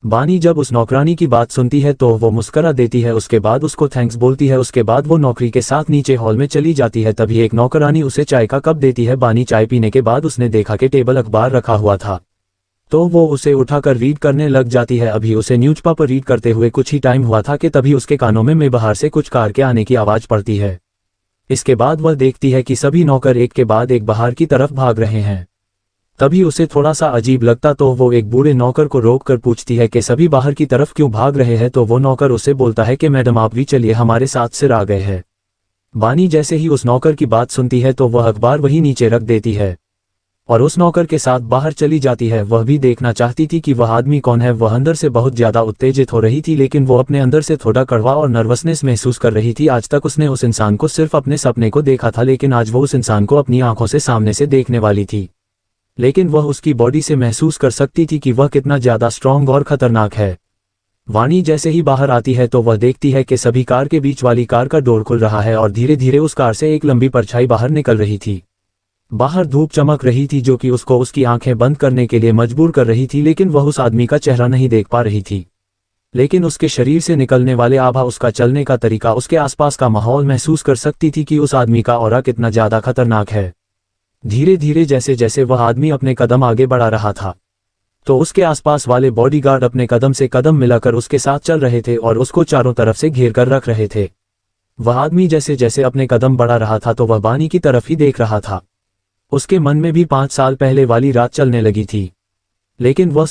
बानी जब उस नौकरानी की बात सुनती है तो वो मुस्करा देती है, उसके बाद उसको थैंक्स बोलती है। उसके बाद वो नौकरी के साथ नीचे हॉल में चली जाती है। तभी एक नौकरानी उसे चाय का कप देती है। बानी चाय पीने के बाद उसने देखा कि टेबल अखबार रखा हुआ था तो वो उसे उठाकर रीड करने लग जाती है। अभी उसे न्यूज़पेपर रीड करते हुए कुछ ही टाइम हुआ था कि तभी उसके कानों में बाहर से कुछ कार के आने की आवाज पड़ती है। इसके बाद वह देखती है कि सभी नौकर एक के बाद एक बाहर की तरफ भाग रहे हैं। तभी उसे थोड़ा सा अजीब लगता तो वो एक बूढ़े नौकर को रोककर पूछती है कि सभी बाहर की तरफ क्यों भाग रहे हैं। तो वो नौकर उसे बोलता है कि मैडम आप भी चलिए, हमारे साथ सिर आ गए हैं। बानी जैसे ही उस नौकर की बात सुनती है तो वह अखबार वहीं नीचे रख देती है और उस नौकर के साथ बाहर चली जाती है। वह भी देखना चाहती थी कि वह आदमी कौन है। वह अंदर से बहुत ज्यादा उत्तेजित हो रही थी, लेकिन वो अपने अंदर से थोड़ा कड़वा और नर्वसनेस महसूस कर रही थी। आज तक उसने उस इंसान को सिर्फ अपने सपने को देखा था, लेकिन आज वो उस इंसान को अपनी आंखों से सामने से देखने वाली थी। लेकिन वह उसकी बॉडी से महसूस कर सकती थी कि वह कितना ज्यादा स्ट्रांग और खतरनाक है। वानी जैसे ही बाहर आती है तो वह देखती है कि सभी कार के बीच वाली कार का डोर खुल रहा है और धीरे धीरे उस कार से एक लंबी परछाई बाहर निकल रही थी। बाहर धूप चमक रही थी जो कि उसको उसकी आंखें बंद करने के लिए मजबूर कर रही थी, लेकिन वह उस आदमी का चेहरा नहीं देख पा रही थी। लेकिन उसके शरीर से निकलने वाले आभा, उसका चलने का तरीका, उसके आसपास का माहौल महसूस कर सकती थी कि उस आदमी का ऑरा कितना ज्यादा खतरनाक है। धीरे धीरे जैसे जैसे वह आदमी अपने कदम आगे बढ़ा रहा था, तो उसके आसपास वाले बॉडीगार्ड अपने कदम से कदम मिलाकर उसके साथ चल रहे थे और उसको चारों तरफ से घेर कर रख रहे थे। वह आदमी जैसे जैसे अपने कदम बढ़ा रहा था तो वह बानी की तरफ ही देख रहा था। उसके मन में भी 5 साल पहले वाली रात चलने लगी थी, लेकिन वह